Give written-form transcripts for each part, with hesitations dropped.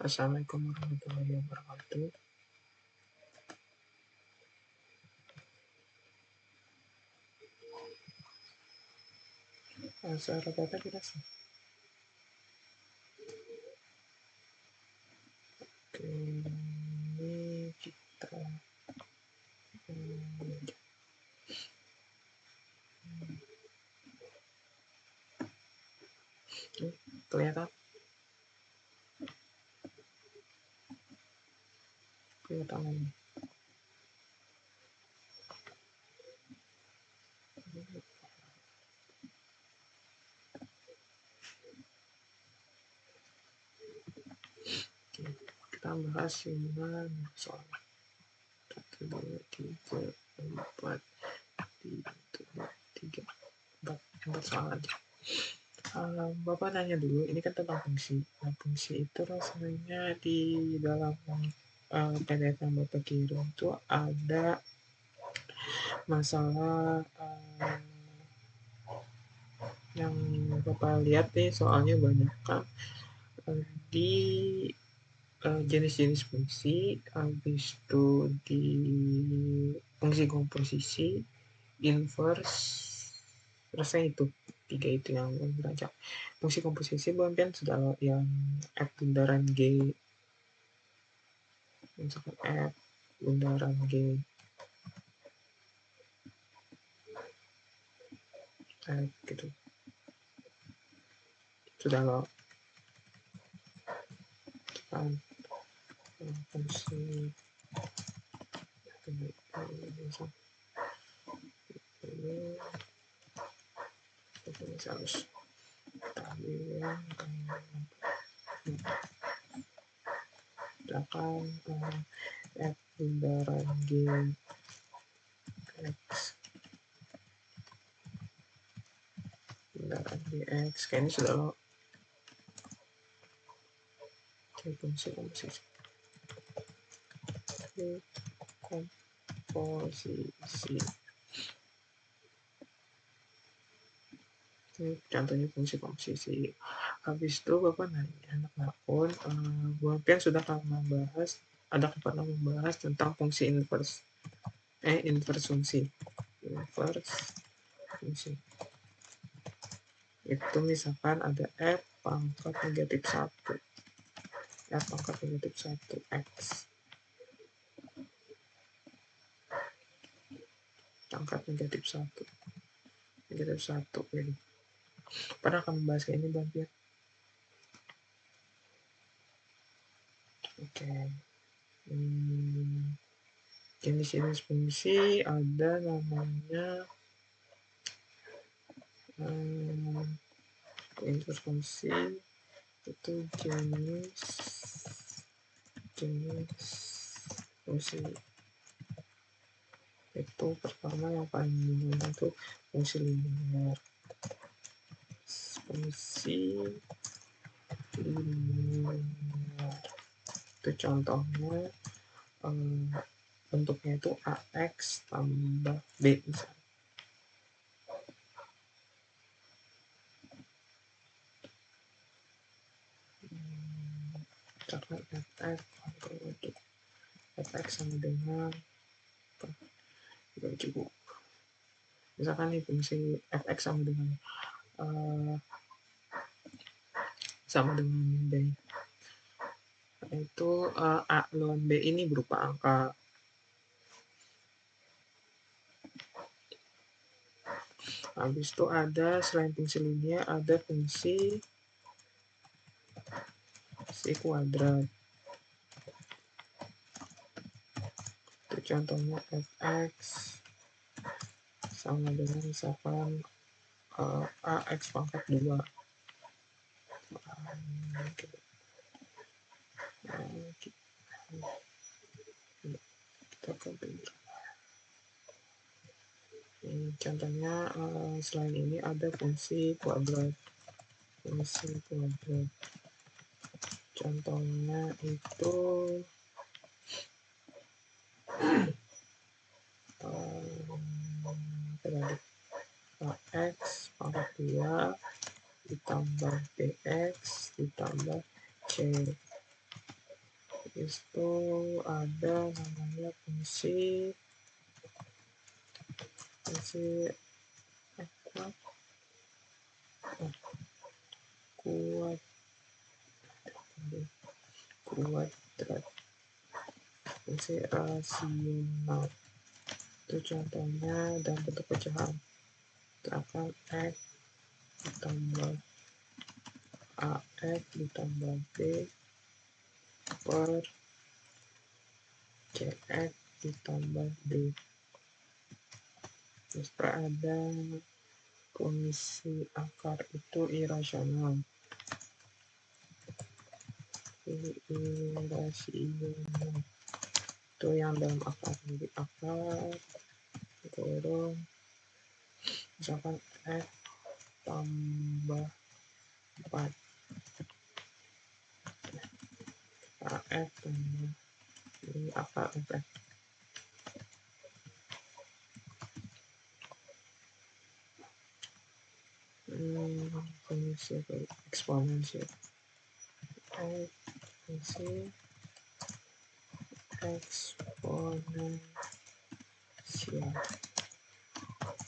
Assalamualaikum warahmatullahi wabarakatuh. Suara Bapak jelas? Oke, ini kita kelihatan ini. Kita bahas himpunan soal 1, 2, 3, 4, 4 soal aja. Bapak nanya dulu, ini kan tentang fungsi. Nah, fungsi itu rasanya di dalam PDF yang Bapak kirim itu ada masalah yang Bapak lihat nih, soalnya banyak kan di jenis-jenis fungsi, habis itu di fungsi komposisi, inverse, rasanya itu 3 itu yang berancang. Fungsi komposisi bagian sudah yang F bundaran G, misalkan F bundaran G, F gitu, sudah lo kan fungsi ini harus misalkan F bundaran G X bundaran GX, kayak ini sudah lo fungsi komposisi ini contohnya fungsi komposisi. Habis itu Bapak nanya anak akun, Bapak sudah membahas, ada pernah membahas tentang fungsi inverse fungsi itu. Misalkan ada F pangkat negatif 1 F pangkat negatif 1 X pangkat negatif 1 ini. Pernah akan membahas kayak ini Bang Pian? Oke. Jenis-jenis fungsi ada namanya inverse fungsi itu jenis fungsi. Itu pertama yang paling umum itu fungsi linear. Itu contohnya bentuknya itu AX tambah B misalnya. Karena fx sama dengan cukup. Misalkan nih fungsi fx sama dengan B, itu A lawan B ini berupa angka. Habis itu ada selain fungsi linear ada fungsi kuadrat. Itu contohnya fx sama dengan misalkan ax pangkat 2. Kita compare. Contohnya selain ini ada fungsi kuadrat. Contohnya itu x pangkat 2 ditambah bx ditambah c. itu ada namanya fungsi kuadrat kuadrat fungsi rasional. Itu contohnya dalam bentuk pecahan. Misalkan X ditambah AX ditambah B per CX ditambah D. Terus ada fungsi akar itu irasional. Itu yang dalam akar. Jadi akar kurung misalkan X tambah 4 AF tambah ini akar F. Fungsi eksponensial fungsi eksponensial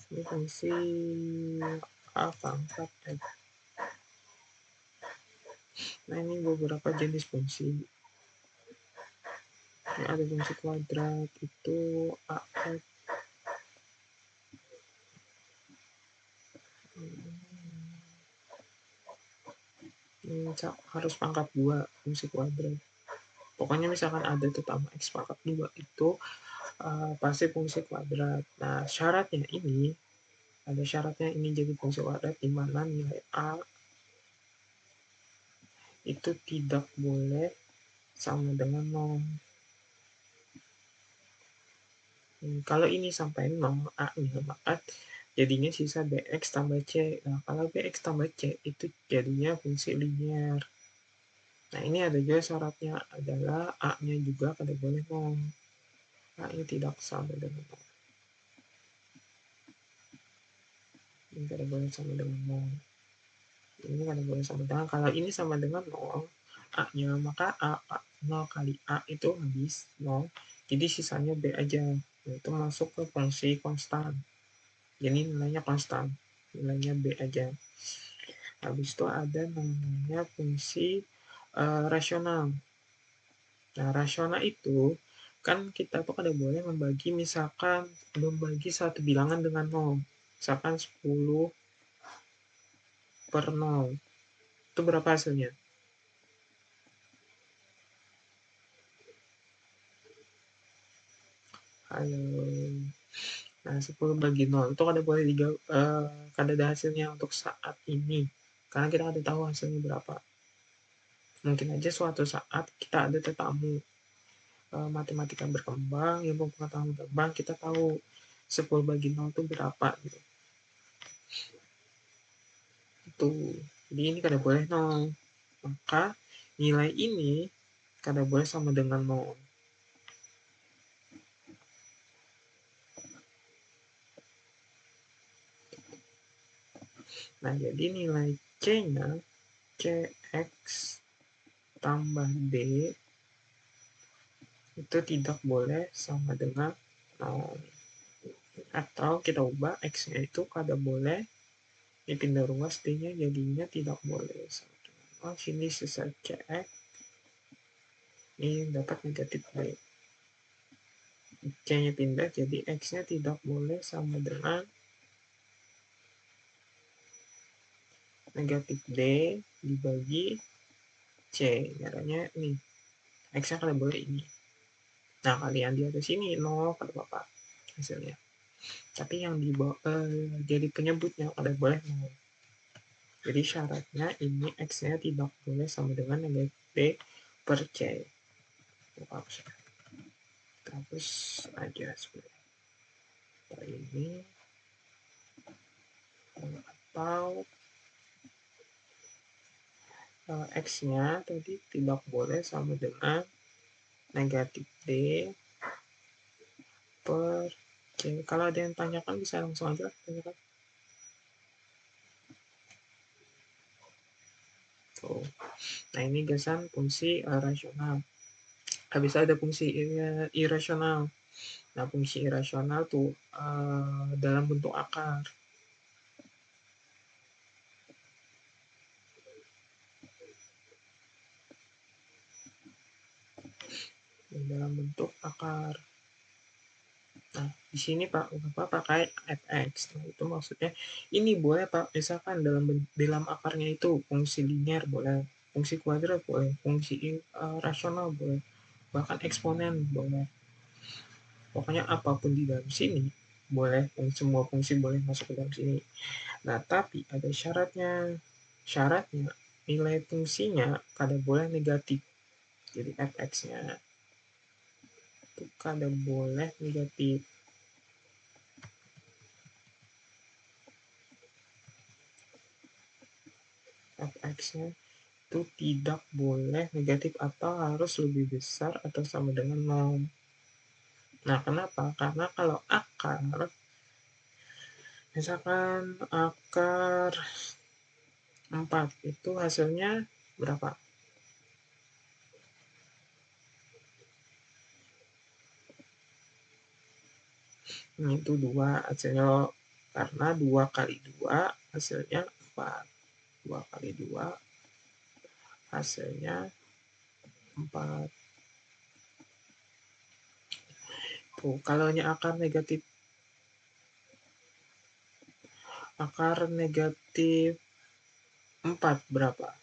ini fungsi A pangkat F. Nah, ini beberapa jenis fungsi. Ini ada fungsi kuadrat itu AF. Ini harus pangkat 2 fungsi kuadrat. Pokoknya misalkan ada terutama X pangkat 2 itu pasti fungsi kuadrat. Nah, syaratnya ini ada syaratnya ini jadi fungsi kuadrat di mana nilai A itu tidak boleh sama dengan 0. Kalau ini sampai 0 A-nya, maka jadinya sisa BX tambah C. Nah, kalau BX tambah C itu jadinya fungsi linear. Nah, ini ada juga syaratnya adalah A-nya juga kada boleh 0. A-nya tidak sama dengan 0. Ini kada boleh sama dengan 0. Ini kada boleh sama dengan, kalau ini sama dengan 0, A-nya, maka 0 kali A itu habis 0. Jadi sisanya B aja. Nah, itu masuk ke fungsi konstan. Jadi nilainya konstan. Nilainya B aja. Habis itu ada namanya fungsi rasional. Nah, rasional itu kan kita tuh kada boleh membagi satu bilangan dengan 0. Misalkan 10 per 0. Itu berapa hasilnya? Nah, 10 bagi 0 itu kada boleh kada ada hasilnya untuk saat ini. Karena kita kada tahu hasilnya berapa. Mungkin aja suatu saat kita ada tetamu matematika berkembang, ilmu pengetahuan berkembang, kita tahu 10 bagi 0 itu berapa gitu. Itu. Jadi ini kada boleh 0. Maka nilai ini kada boleh sama dengan 0. Nah, jadi nilai C-nya CX tambah D itu tidak boleh sama dengan 0. Atau kita ubah X-nya itu kada boleh dipindah ruas, D-nya jadinya tidak boleh sama dengan 0. Sini sisa CX ini dapat negatif B. C-nya pindah, jadi X-nya tidak boleh sama dengan negatif D dibagi C. Caranya ini. X-nya kada boleh ini. Nah, kalian di atas sini 0, kada apa-apa hasilnya. Tapi yang di bawah jadi penyebutnya kada boleh 0. Jadi syaratnya ini X-nya tidak boleh sama dengan negatif D per C. Hapus aja sebenarnya. Ini atau X-nya tadi tidak boleh sama dengan negatif D per C. Kalau ada yang tanyakan bisa langsung aja tanyakan. Nah, ini gasan fungsi rasional. Habis ada fungsi irasional. Nah, fungsi irasional tuh dalam bentuk akar. Dalam bentuk akar. Nah, di sini Pak, Bapak pakai fx. Nah, itu maksudnya ini boleh Pak, misalkan dalam akarnya itu fungsi linear boleh, fungsi kuadrat boleh, fungsi rasional boleh, bahkan eksponen boleh. Pokoknya apapun di dalam sini boleh, semua fungsi boleh masuk ke dalam sini. Nah, tapi ada syaratnya. Syaratnya nilai fungsinya kada boleh negatif. Jadi fx-nya itu kada boleh negatif. Fx-nya itu tidak boleh negatif atau harus lebih besar atau sama dengan 0. Nah, kenapa? Karena kalau akar, misalkan akar 4 itu hasilnya berapa? Ini itu 2 hasilnya, karena 2 kali 2 hasilnya 4. 2 kali 2 hasilnya 4. Tuh, kalau akar negatif 4 berapa?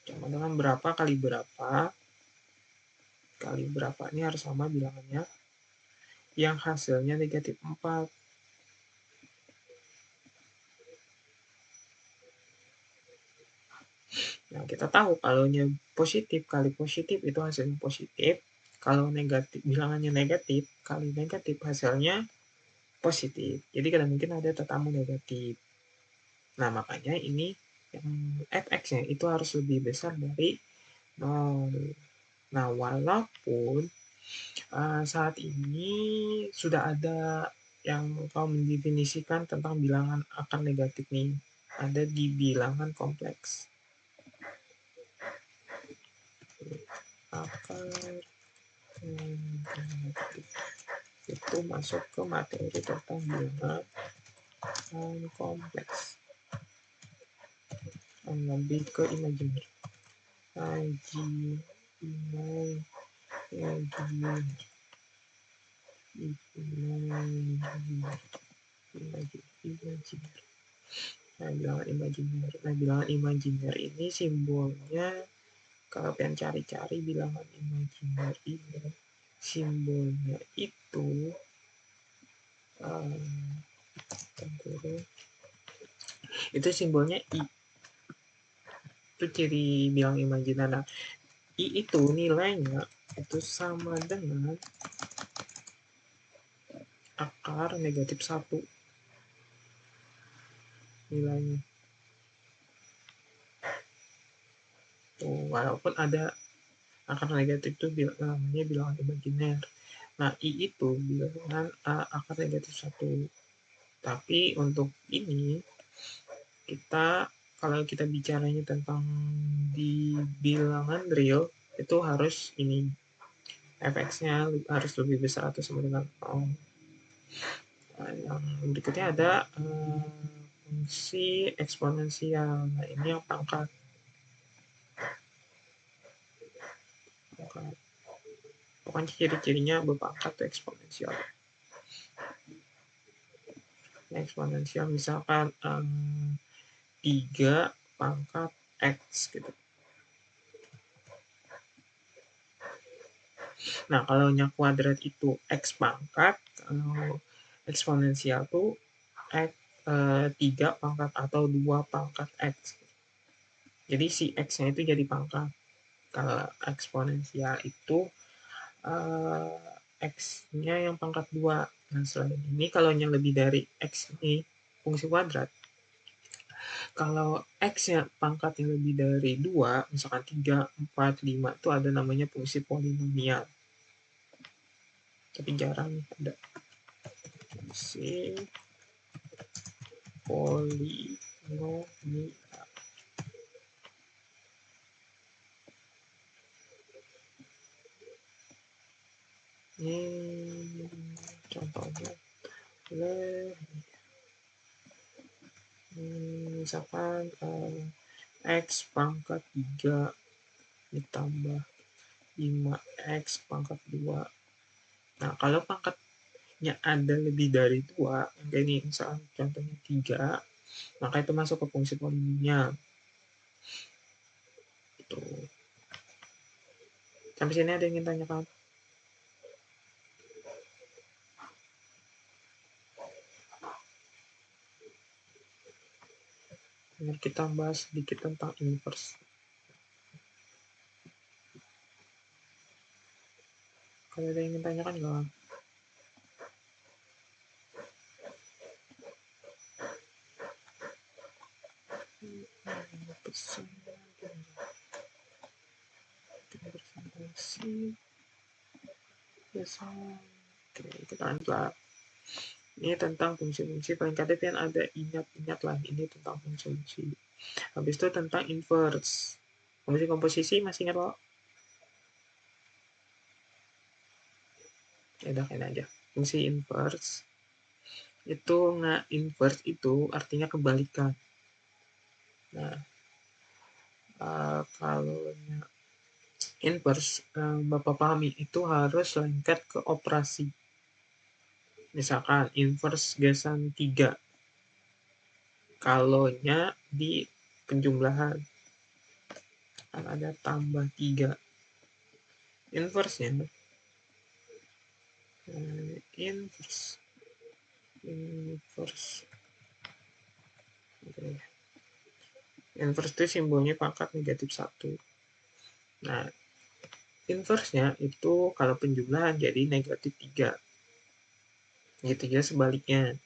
Sama dengan berapa kali berapa ini harus sama bilangannya yang hasilnya negatif 4. Nah, kita tahu kalau positif kali positif itu hasilnya positif. Kalau negatif, bilangannya negatif kali negatif hasilnya positif. Jadi kada mungkin ada tetamu negatif. Nah, makanya ini yang fx-nya itu harus lebih besar dari 0. Nah, walaupun saat ini sudah ada yang mau mendefinisikan tentang bilangan akar negatif nih. Ada di bilangan kompleks. Akar negatif itu masuk ke materi tentang bilangan kompleks. Lebih ke imajiner. Nah, bilangan imajiner ini simbolnya, kalau pengen cari-cari bilangan imajiner ini, simbolnya itu itu simbolnya I. Itu ciri bilangan imajiner. Nah, I itu nilainya itu sama dengan akar negatif 1 nilainya. Tuh, walaupun ada akar negatif itu namanya bilangan imajiner. Nah, I itu bilangan akar negatif 1. Tapi untuk ini, kalau kita bicaranya tentang di bilangan real, itu harus ini, fx-nya harus lebih besar atau sama dengan 0. Nah, yang berikutnya ada fungsi eksponensial. Nah, ini yang pangkat. Pokoknya ciri-cirinya berpangkat atau eksponensial. Eksponensial misalkan 3 pangkat X gitu. Nah, kalau kuadrat itu X pangkat, kalau eksponensial tuh X 3 pangkat atau 2 pangkat X. Jadi si X-nya itu jadi pangkat. Kalau eksponensial itu X-nya yang pangkat 2. Nah, selain ini kalau yang lebih dari X ini fungsi kuadrat, kalau X-nya pangkatnya lebih dari 2, misalkan 3, 4, 5, itu ada namanya fungsi polinomial. Tapi jarang ada fungsi polinomial. Ini contohnya misalkan X pangkat 3 ditambah 5X pangkat 2. Nah, kalau pangkatnya ada lebih dari 2, kayak ini misalkan contohnya 3, maka itu masuk ke fungsi polinomial. Tuh. Sampai sini ada yang ingin tanyakan? Biar kita bahas sedikit tentang inverse. Kalau ada yang ingin tanyakan nggak? Presentasi. Oke, kita lanjut. Ini tentang fungsi-fungsi, paling kadang kan ada ingat lah, ini tentang fungsi-fungsi. Habis itu tentang inverse. Fungsi komposisi masih ingat loh? Ya udah, aja. Fungsi inverse itu nggak inverse itu artinya kebalikan. Nah, kalau inverse Bapak pahami itu harus lengket ke operasi. Misalkan inverse gasan 3, kalaunya di penjumlahan kan ada tambah 3. Inverse-nya inverse itu simbolnya pangkat negatif 1. Nah, inverse-nya itu kalau penjumlahan jadi negatif 3. Negatif 3 sebaliknya.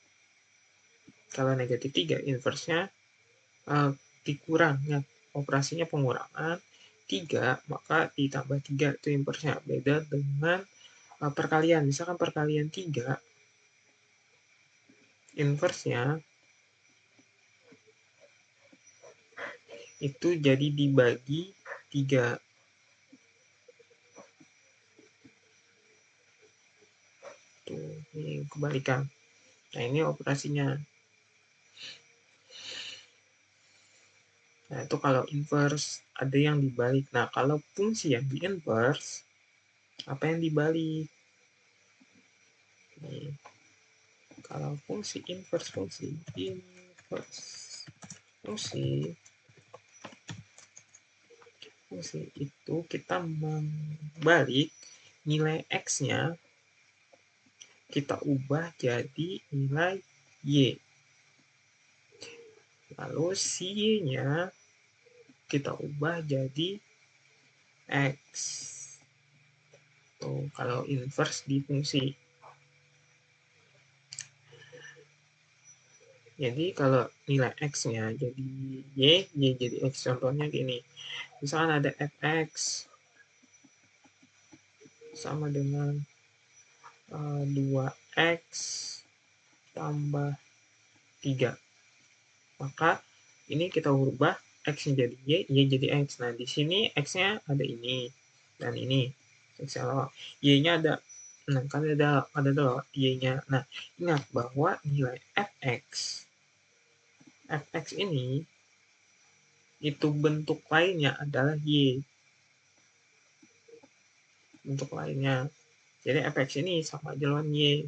Kalau negatif 3, inverse-nya dikurang. Ya, operasinya pengurangan. 3, maka ditambah 3 itu inverse-nya. Beda dengan perkalian. Misalkan perkalian 3, inverse-nya itu jadi dibagi 3. Tuh, ini kebalikan. Nah, ini operasinya. Nah, itu kalau inverse, ada yang dibalik. Nah, kalau fungsi yang di inverse, apa yang dibalik? Nih, kalau fungsi itu kita membalik nilai X-nya, kita ubah jadi nilai Y. Lalu si Y-nya kita ubah jadi X. Tuh, kalau inverse di fungsi. Jadi kalau nilai X-nya jadi Y jadi X. Contohnya gini. Misalkan ada fx sama dengan 2x tambah 3. Maka ini kita ubah X-nya jadi Y jadi X. Nah, di sini X-nya ada ini dan ini. Y-nya ada. Nah, kan ada dua Y-nya. Nah, ingat bahwa nilai fx ini itu bentuk lainnya adalah Y. Bentuk lainnya. Jadi fx ini sama aja lawan Y.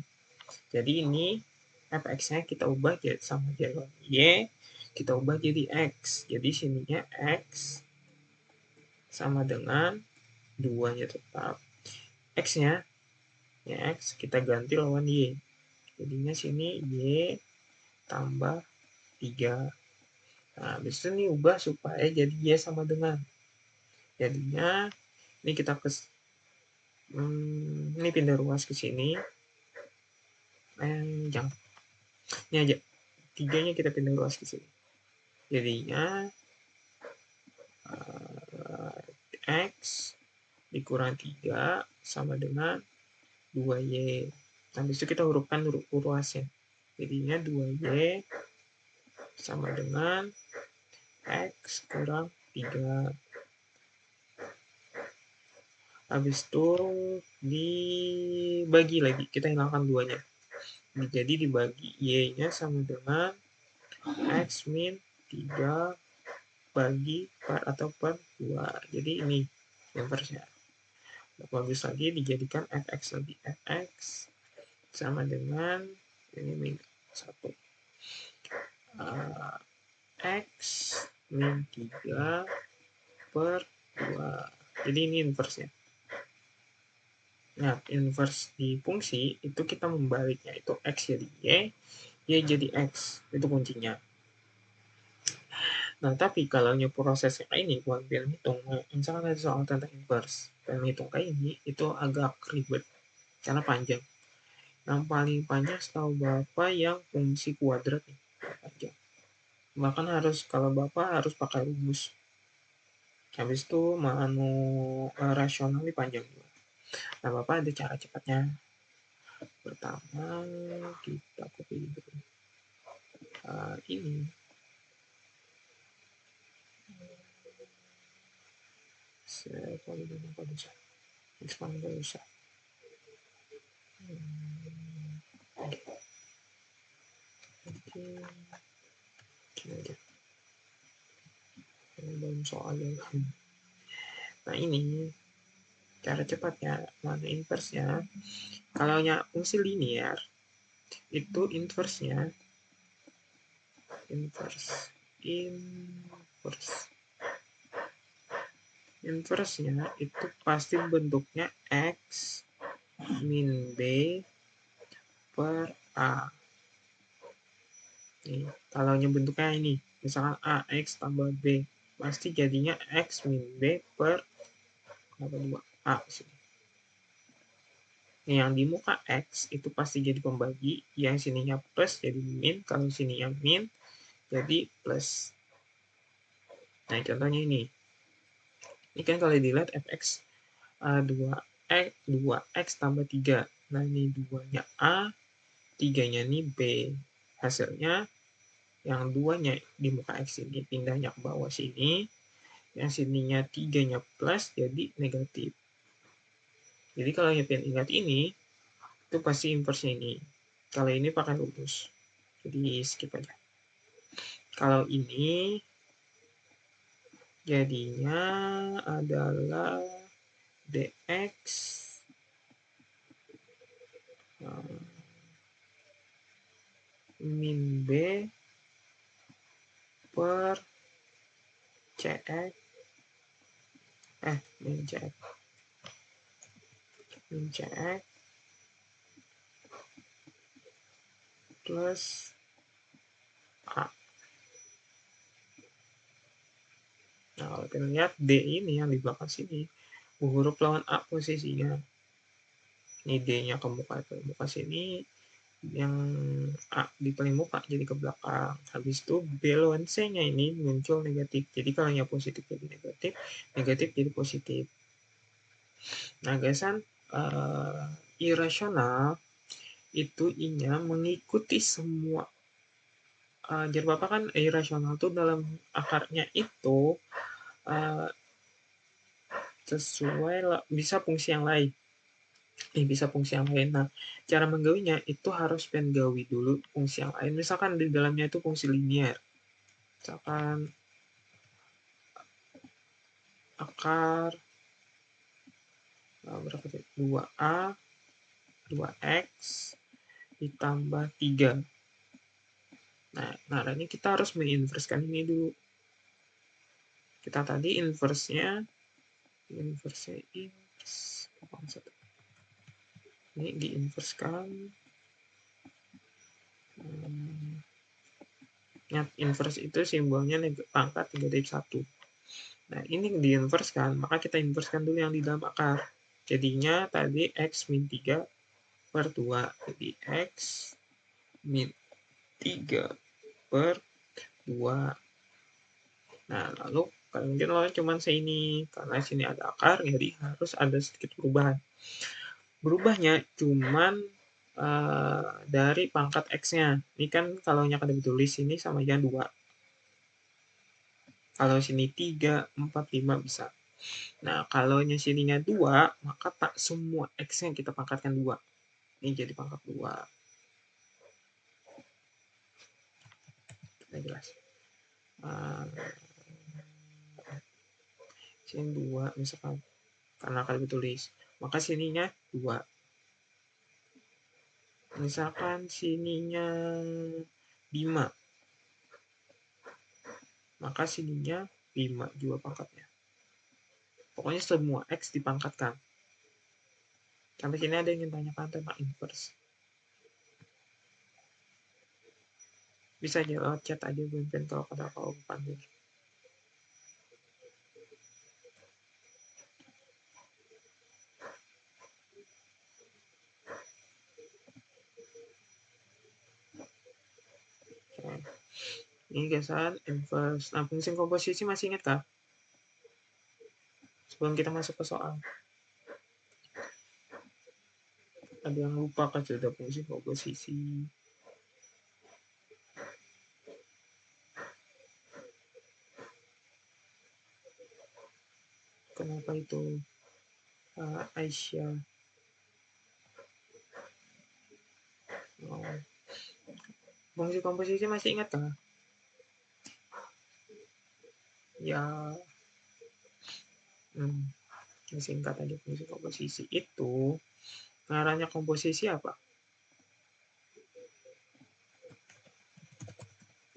Jadi ini fx-nya kita ubah jadi sama aja lawan Y. Kita ubah jadi X. Jadi sininya X sama dengan 2-nya tetap. X-nya ya X kita ganti lawan Y. Jadinya sini Y tambah 3. Nah, habis itu nih ubah supaya jadi Y sama dengan. Jadinya ini kita ini pindah ruas ke sini. Jangan. Ini aja. 3-nya kita pindah ruas ke sini. Jadinya X dikurang 3 sama dengan 2Y. Habis itu kita hurufkan huruf ruasnya. Jadinya 2Y sama dengan X kurang 3. Habis itu dibagi lagi, kita hilangkan 2-nya. Jadi dibagi Y-nya sama dengan X min 3 bagi per atau per 2. Jadi ini inverse-nya. Bagus lagi dijadikan fx lagi. Fx sama dengan ini min 1. X min 3 per 2. Jadi ini inverse-nya. Nah, inverse di fungsi itu kita membaliknya. Itu X jadi Y jadi X. Itu kuncinya. Nah, tapi kalau prosesnya kayak ini, buat film hitung, misalkan ada soal tentang inverse, film hitung kayak ini, itu agak ribet, karena panjang. Yang paling panjang setahu Bapak yang fungsi kuadrat nih, panjang. Bahkan kalau Bapak harus pakai rumus. Habis itu rasional ini panjang. Nah, Bapak ada cara cepatnya. Pertama, kita copy dulu. Ini. Saya kalau apa bisa. Expand nggak bisa. Oke. Aja. Ini belum soalnya. Nah, ini cara cepatnya, mana inverse-nya. Kalau fungsi linear, itu inverse-nya inverse-nya itu pasti bentuknya X min B per A. Nih, kalau bentuknya ini, misalkan AX tambah B, pasti jadinya X min B per 2 A. Nih, yang di muka X itu pasti jadi pembagi, yang sininya plus jadi min, kalau sininya min jadi plus. Nah, contohnya ini. Ini kan kalau dilihat fx 2x tambah 3. Nah, ini 2-nya A, 3-nya ini B. Hasilnya yang 2-nya di muka X ini pindahnya ke bawah sini. Yang sininya 3-nya plus jadi negatif. Jadi kalau pengen ingat ini, itu pasti inverse ini. Kalau ini pakai rumus. Jadi skip aja. Kalau ini jadinya adalah dx min B per CX min CX plus A. Nah, kalau kita lihat D ini yang di belakang sini, huruf lawan A posisinya. Ini D-nya ke muka sini, yang A di paling muka jadi ke belakang. Habis itu B lawan C-nya ini muncul negatif. Jadi kalau yang positif jadi negatif, negatif jadi positif. Nah, gagasan irasional itu I-nya mengikuti semua. Jadi Bapak kan irasional itu dalam akarnya itu sesuai bisa fungsi yang lain. Bisa fungsi yang lain. Nah, cara menggawinya itu harus gawi dulu fungsi yang lain. Misalkan di dalamnya itu fungsi linear. Misalkan akar berapa sih? 2A 2X ditambah 3. Nah, ini kita harus menginverskan ini dulu. Kita tadi inverse-nya ini diinverskan. Inverse itu simbolnya pangkat negatif 1. Nah, ini diinverskan, maka kita inverskan dulu yang di dalam akar. Jadinya tadi X min 3 per 2. Jadi X min 3 per 2. Nah, lalu mungkin cuma sini. Karena sini ada akar, jadi harus ada sedikit perubahan. Berubahnya cuman dari pangkat X-nya. Ini kan kalau ada ditulis sini sama aja 2. Kalau sini 3, 4, 5 bisa. Nah, kalau sininya 2, maka tak semua X-nya kita pangkatkan 2. Ini jadi pangkat 2. Kita jelas. Sini 2, misalkan. Karena akan ditulis. Maka sininya 2. Misalkan sininya 5. Maka sininya 5 juga pangkatnya. Pokoknya semua X dipangkatkan. Sampai sini ada yang ingin tanyakan tentang inverse. Bisa aja lewat chat aja Ben kalau ada kau panggil. Ini geseran inverse. Nah, fungsi komposisi masih ingat kah? Sebelum kita masuk ke soal. Ada yang lupa kah sudah fungsi komposisi? Kenapa itu Aisyah? Fungsi komposisi masih ingat kah? Ya, singkat aja fungsi komposisi itu. Ngarahnya komposisi apa?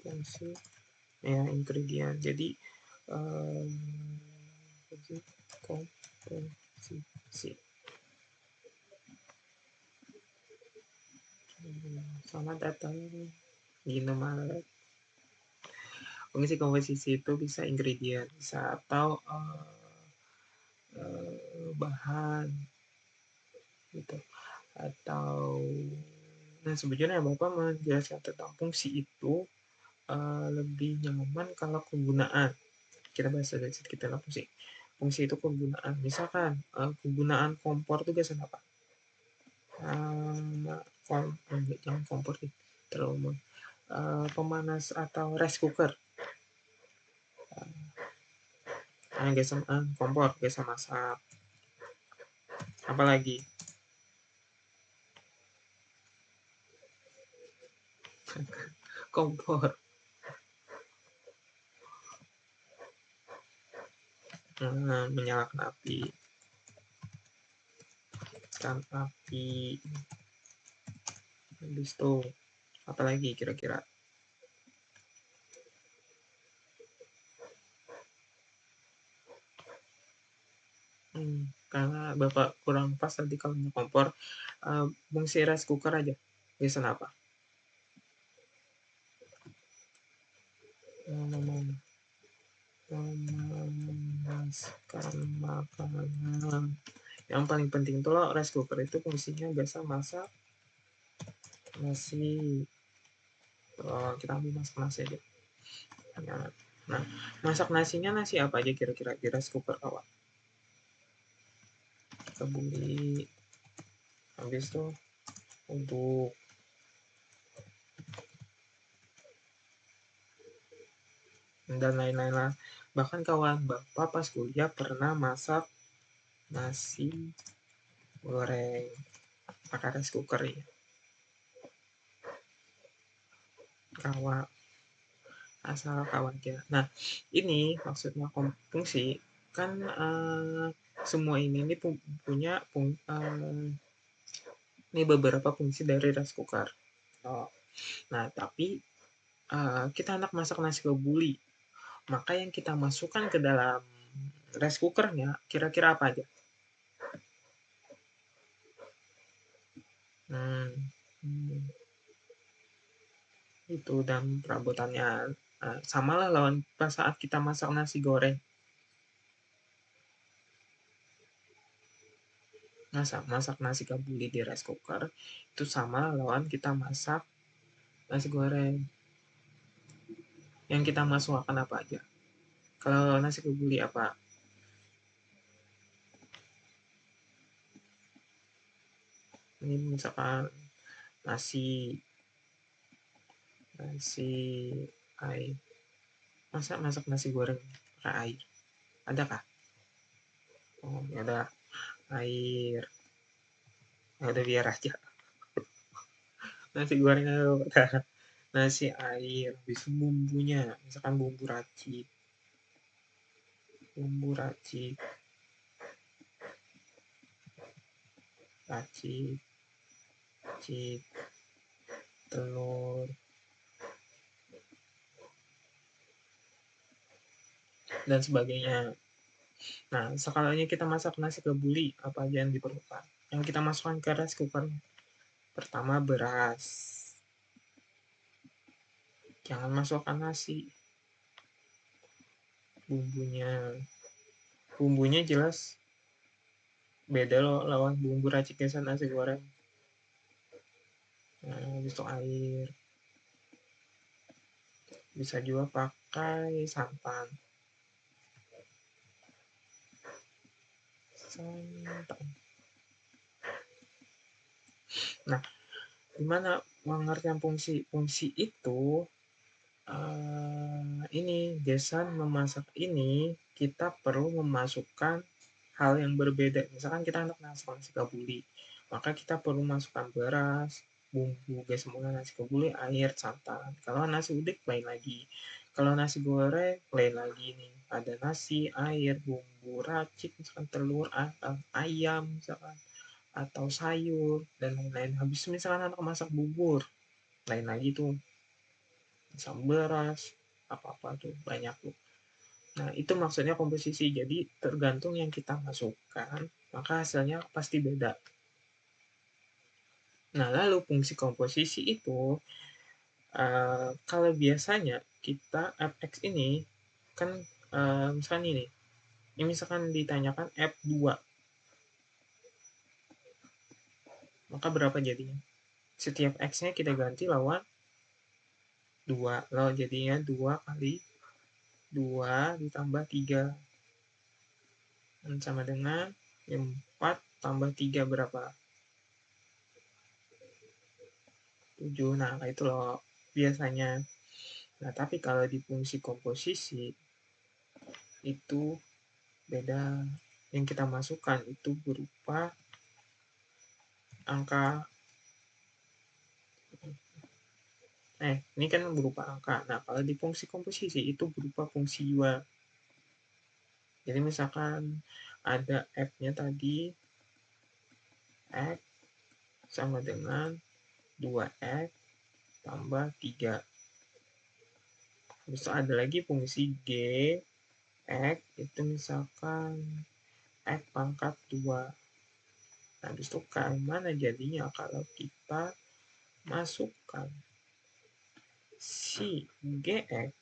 Fungsi ya ingredient. Jadi fungsi komposisi. Selamat datang di Indomaret. Fungsi komposisi itu bisa ingredient, bisa atau bahan gitu, atau sebetulnya Bapak menjelaskan tentang fungsi itu lebih nyaman kalau kegunaan. Kita bahas dari sedikit tentang fungsi. Fungsi itu kegunaan. Misalkan kegunaan kompor itu biasanya apa? Jangan kompor terlalu pemanas atau rice cooker. Kompor biasa masak. Apalagi kompor. Menyalakan api. Kan api. Habis itu apalagi kira-kira? Karena Bapak kurang pas nanti kalau kompor, fungsi rice cooker aja. Biasanya apa? Memanaskan makanan. Yang paling penting itu loh, rice cooker itu fungsinya biasa masak nasi. Kita ambil masak nasi aja. Nah, masak nasinya nasi apa aja kira-kira di rice cooker awal? Kebuli. Habis itu untuk dan lain-lain lah. Bahkan kawan Bapak pas kuliah pernah masak nasi goreng pakai rice cooker ya. Asal kawan ya. Nah, ini maksudnya fungsi kan semua ini punya ini beberapa fungsi dari rice cooker. Nah, tapi kita hendak masak nasi kebuli, maka yang kita masukkan ke dalam rice cookernya kira-kira apa aja? Itu dan perabotannya sama lah lawan pas saat kita masak nasi goreng. Masak nasi kebuli di rice cooker itu sama lawan kita masak nasi goreng. Yang kita masukkan apa aja? Kalau nasi kebuli apa? Ini misalkan nasi air. Masak nasi goreng pakai air. Adakah? Oh, ya udah, air. Ya udah biar aja. Nasi goreng udah. Nasi air, habis itu bumbunya, misalkan bumbu racik, racik, racik, telur, dan sebagainya. Nah, sekalinya kita masak nasi kebuli, apa aja yang diperlukan? Yang kita masukkan ke rice cooker. Pertama, beras. Jangan masukkan nasi. Bumbunya. Bumbunya jelas beda loh lawan bumbu racik biasa nasi goreng. Nah, habis itu air. Bisa juga pakai santan. Nah, gimana pengertian fungsi itu? Ini Jason memasak ini kita perlu memasukkan hal yang berbeda. Misalkan kita anak nasi kebuli, maka kita perlu masukkan beras, bumbu, semua nasi kebuli, air, santan. Kalau nasi uduk lain lagi. Kalau nasi goreng lain lagi nih. Ada nasi, air, bumbu racik, misalkan telur, ayam, misalkan atau sayur dan lain-lain. Habis misalkan anak masak bubur, lain lagi tuh. Misal beras, apa-apa tuh banyak tuh. Nah, itu maksudnya komposisi. Jadi tergantung yang kita masukkan, maka hasilnya pasti beda. Nah, lalu fungsi komposisi itu kalau biasanya kita fx ini kan misalkan ini misalkan ditanyakan F2, maka berapa jadinya? Setiap X-nya kita ganti lawan 2. Lalu jadinya 2 kali 2 ditambah 3. Sama dengan 4 tambah 3 berapa? 7. Nah, itu loh biasanya. Nah, tapi kalau di fungsi komposisi itu beda. Yang kita masukkan itu berupa angka. Ini kan berupa angka. Nah, kalau di fungsi komposisi itu berupa fungsi juga. Jadi misalkan ada F-nya tadi, X sama dengan 2X tambah 3. Terus ada lagi fungsi G, X itu misalkan X pangkat 2. Nah, habis itu mana jadinya kalau kita masukkan si GX,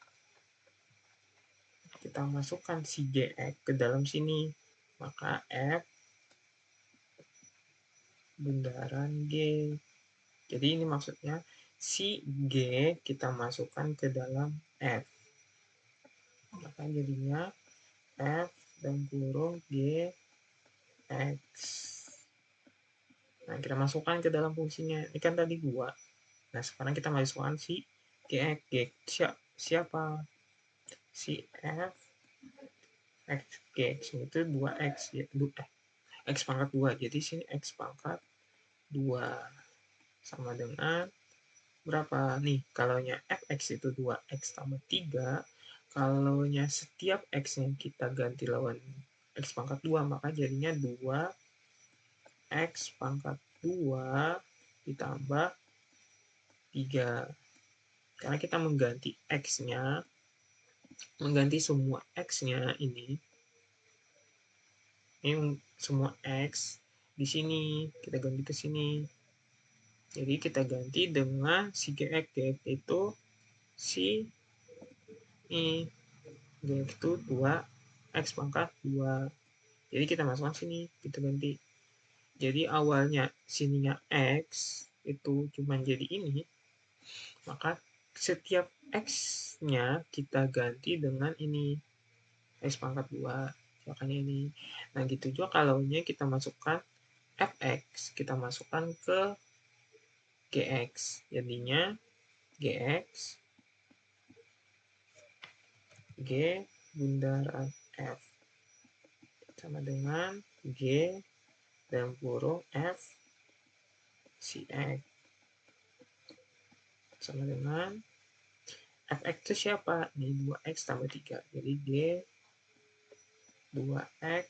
kita masukkan si GX ke dalam sini, maka F bundaran G. Jadi ini maksudnya si G kita masukkan ke dalam F. Maka jadinya F dan kurung G X. Nah, kita masukkan ke dalam fungsinya. Ini kan tadi 2. Nah, sekarang kita masukkan si GX. Siapa? Si F X GX itu 2X ya. X pangkat 2. Jadi sini X pangkat 2 sama dengan berapa nih? Kalaunya Fx itu 2x tambah 3, kalaunya setiap x yang kita ganti lawan x pangkat 2, maka jadinya 2x pangkat 2 ditambah 3. Karena kita mengganti x-nya, mengganti semua x-nya ini semua x di sini kita ganti ke sini. Jadi kita ganti dengan si GX itu si ini itu 2x pangkat 2. Jadi kita masukkan sini, kita ganti. Jadi awalnya sininya x itu cuma jadi ini, maka setiap x-nya kita ganti dengan ini x pangkat 2. Makanya ini. Nah, gitu juga kalau kita masukkan fx, kita masukkan ke gx. Jadinya gx G bundaran F sama dengan G dalam kurung F si X sama dengan Fx itu siapa? Ini 2x tambah 3. Jadi G 2x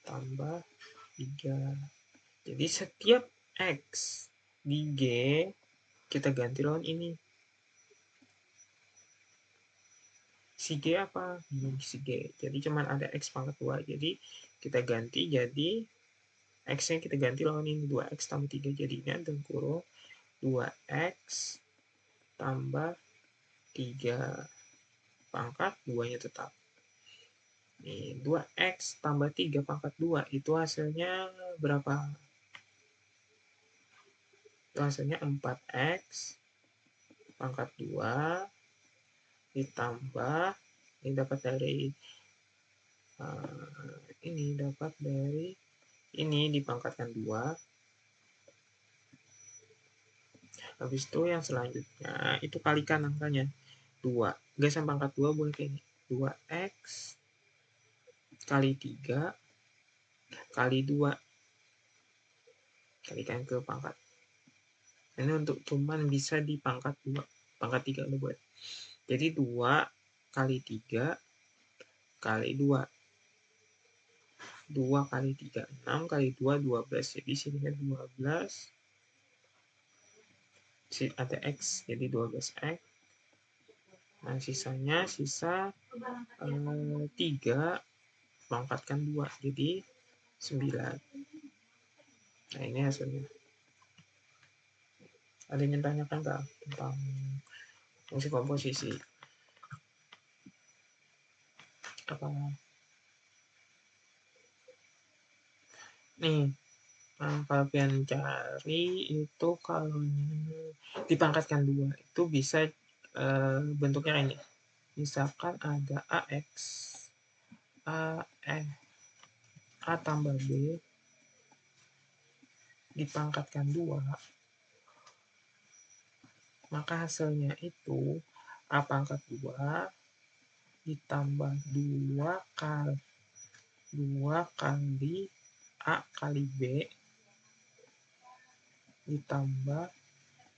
tambah 3. Jadi setiap X di G kita ganti lawan ini. Si G apa? Si G. Jadi cuman ada X pangkat 2. Jadi kita ganti jadi X-nya kita ganti lawan ini 2x tambah 3. Jadinya dalam kurung 2x tambah 3 pangkat 2-nya tetap. Nih, 2x tambah 3 pangkat 2 itu hasilnya berapa? Itu hasilnya 4x pangkat 2 ditambah ini dapat dari ini dipangkatkan 2. Habis itu yang selanjutnya itu kalikan angkanya 2. Geser pangkat 2 boleh kayak ini. 2x kali 3 kali 2 kalikan ke pangkat. Ini untuk cuman bisa di pangkat 2. Pangkat 3 udah buat. Jadi 2 kali 3 kali 2. 2 kali 3, 6 kali 2, 12. Jadi sininya 12. Ada X, jadi 12X. Nah, sisa 3 pangkatkan 2, jadi 9. Nah, ini hasilnya. Ada yang tanyakan nggak tentang fungsi komposisi? Apa? Nih, kalau kalian cari itu kalau dipangkatkan 2 itu bisa bentuknya ini. Misalkan ada AX, A tambah B dipangkatkan 2, maka hasilnya itu A pangkat 2 ditambah 2 kali A kali B ditambah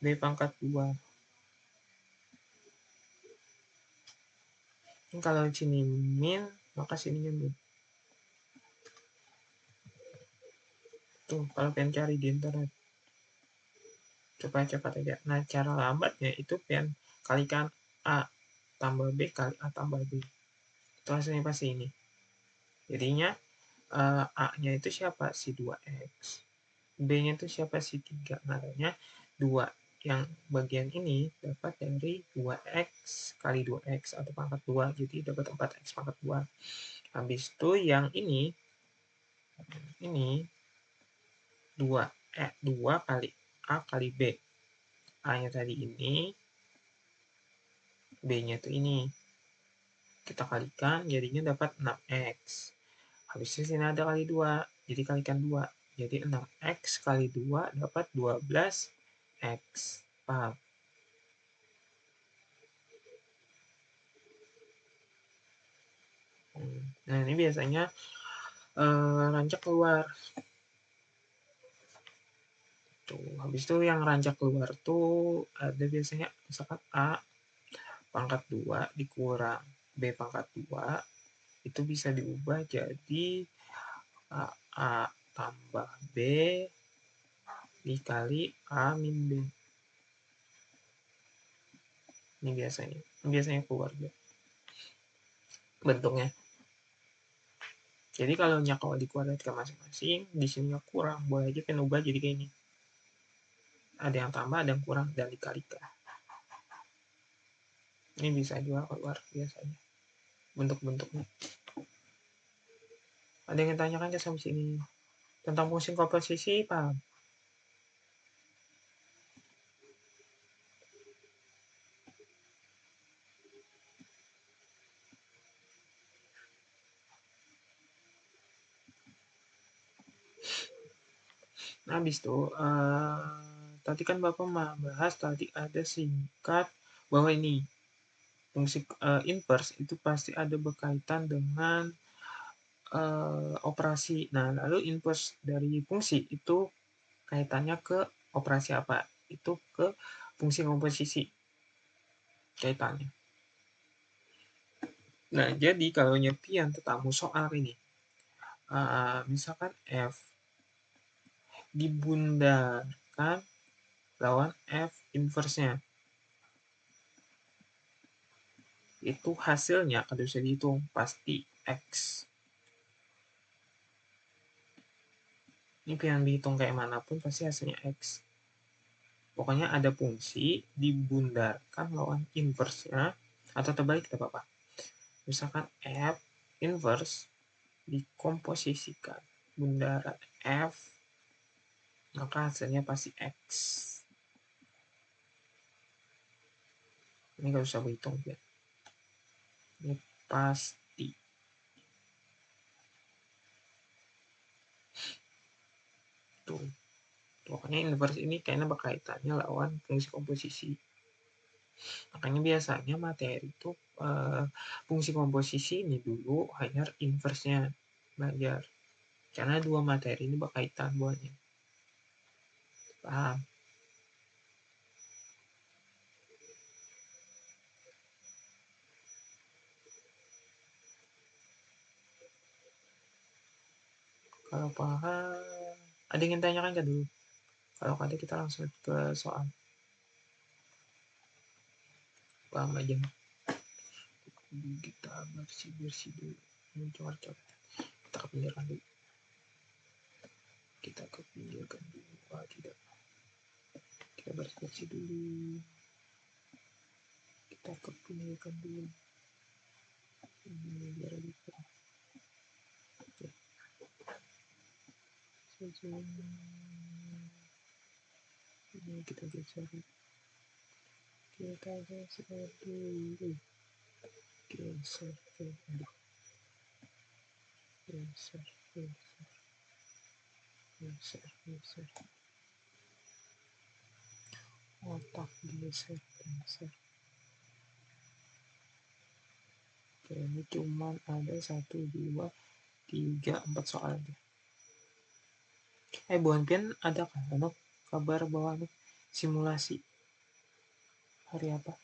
B pangkat 2. Ini kalau sini min, maka sininya min. Tuh, kalau pengen cari di internet. Coba cepat aja. Nah, cara lambatnya itu pengen kalikan A tambah B kali A tambah B. Itu hasilnya pasti ini. Jadinya A-nya itu siapa? Si 2X. B-nya itu siapa? Si 3. Makanya 2 yang bagian ini dapat dari 2X kali 2X atau pangkat 2. Jadi dapat 4X pangkat 2. Habis itu yang ini 2 kali A kali B. A-nya tadi ini, B-nya itu ini. Kita kalikan, jadinya dapat 6X. Habis itu sini ada kali 2, jadi kalikan 2. Jadi 6X kali 2 dapat 12X. Paham? Nah, ini biasanya rancak keluar. Tuh, habis itu yang rancak keluar tuh ada biasanya misalkan A pangkat 2 dikurang B pangkat 2 itu bisa diubah jadi A tambah B dikali A min B. Ini biasanya keluar bentuknya. Jadi kalau dikuadratkan masing-masing, di sini kurang, boleh aja kan ubah jadi kayak ini. Ada yang tambah, ada yang kurang, dan dikalikan. Ini bisa juga keluar biasanya bentuk-bentuknya. Ada yang tanyakan ke sampai sini tentang fungsi komposisi, paham? Nah, habis itu tadi kan Bapak bahas tadi ada singkat bahwa ini fungsi inverse itu pasti ada berkaitan dengan operasi. Nah, lalu inverse dari fungsi itu kaitannya ke operasi apa? Itu ke fungsi komposisi kaitannya. Nah, jadi kalau nyepian tetamu soal ini, misalkan F dibundarkan lawan F inverse-nya. Itu hasilnya kalau bisa dihitung pasti X. Ini yang dihitung kayak manapun pasti hasilnya X. Pokoknya ada fungsi dibundarkan lawan inverse-nya, atau terbalik tidak apa-apa. Misalkan F inverse dikomposisikan bundaran F, maka hasilnya pasti X. Ini gak usah berhitung ya. Ini pasti. Tuh. Pokoknya inverse ini kayaknya berkaitannya lawan fungsi komposisi. Makanya biasanya materi itu fungsi komposisi ini dulu hanya inverse-nya belajar. Karena dua materi ini berkaitan buahnya. Paham? Kalau paham, ada yang ingin tanyakan kan dulu? Kalau ada kita langsung ke soal. Paham aja. Kita bersih-bersih dulu. Ini coret-coret. Kita kepinggirkan dulu. Tidak. Kita bersih-bersih dulu. Kita kepinggirkan dulu. Ini biar lupa. Ini kita geser dulu. Geser. Otak geser. Oke, ini cuman ada 1, 2, 3, 4 soal aja. Bu Pian ada kan kabar bahwa simulasi hari apa?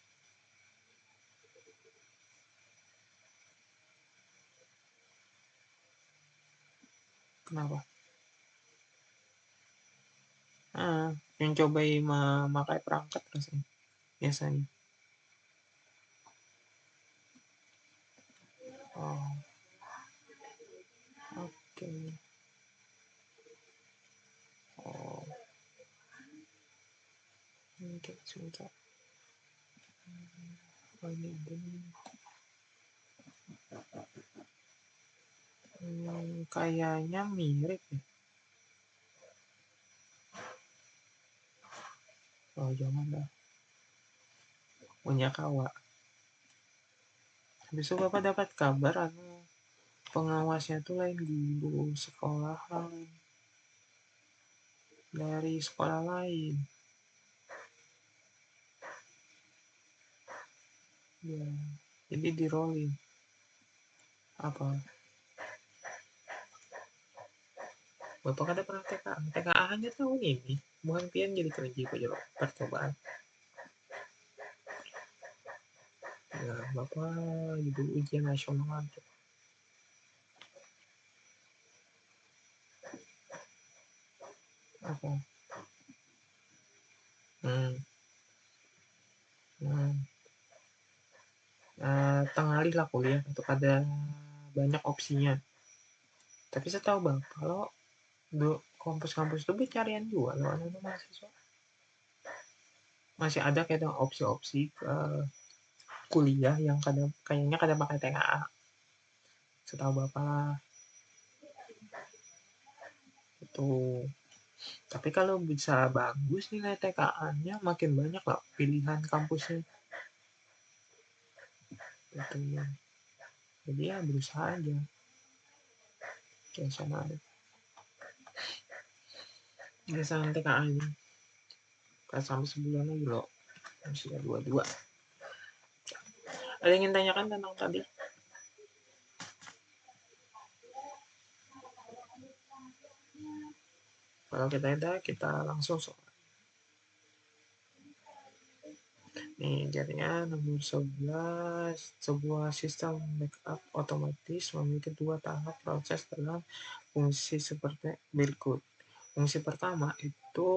Kenapa? Yang coba memakai perangkat rasanya biasanya. Oh, oke. Oh, oke, sebentar. Oh, ini ada nih. Kayaknya mirip ya. Oh, jangan dah. Punya kawa. Habis itu Bapak dapat kabar pengawasnya tuh lain guru sekolahan dari sekolah lain. Ya, jadi di rolling. Apa? Bapak ada pernah TKA? TKA hanya tahun ini. Bukan pian jadi kerja percobaan. Ya, Bapak judul ujian nasional tuh. Apa? Tengalih lah kuliah untuk ada banyak opsinya. Tapi saya tahu Bang, kalau kampus-kampus itu pencarian juga loh anak mahasiswa. Masih ada kayak opsi-opsi kuliah yang kayaknya kadang pakai TKA. Setahu Bapak lah. Itu. Tapi kalau bisa bagus nilai TKA-nya makin banyak lah pilihan kampusnya. Itu. Jadi ya berusaha aja. Kayak sana ada. Biasanya TKA ini. Kan sampai sebulan lagi loh. Masih 22. Ada yang ingin tanyakan tentang tadi? Kalau kita ada, kita langsung soal. Nih, jadinya nomor 11, sebuah sistem backup otomatis memiliki dua tahap proses dalam fungsi seperti berikut. Fungsi pertama itu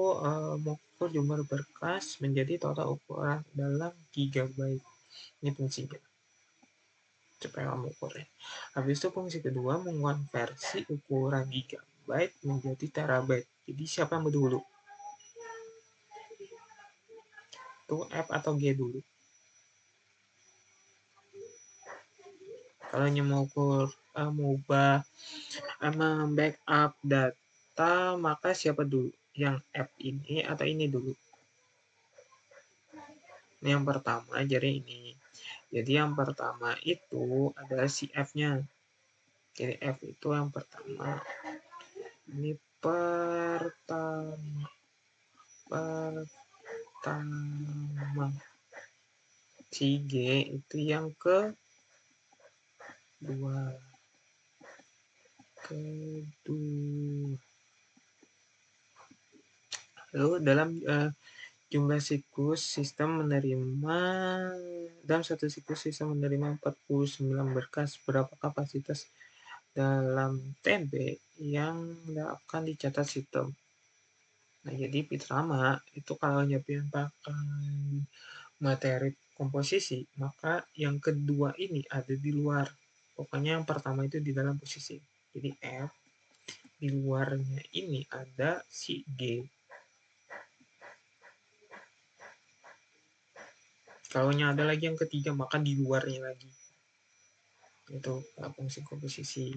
mengukur jumlah berkas menjadi total ukuran dalam gigabyte. Ini fungsinya, supaya mengukurnya. Habis itu fungsi kedua mengonversi ukuran gigabyte menjadi terabyte. Jadi siapa yang dulu? Itu F atau G dulu? Kalau mau ukur, mengubah, backup data, maka siapa dulu? Yang F ini atau ini dulu? Ini yang pertama, jadi ini. Jadi yang pertama itu adalah si F-nya. Jadi F itu yang pertama. Ini pertama. Si G itu yang kedua. Lalu dalam jumlah siklus sistem menerima dalam satu siklus sistem menerima 49 berkas. Berapa kapasitas dalam TB yang akan dicatat sistem? Nah, jadi pertama itu kalau nyiapin pakai materi komposisi, maka yang kedua ini ada di luar. Pokoknya yang pertama itu di dalam posisi. Jadi F, di luarnya ini ada si G. Kalau ada lagi yang ketiga, maka di luarnya lagi. Itu fungsi komposisi.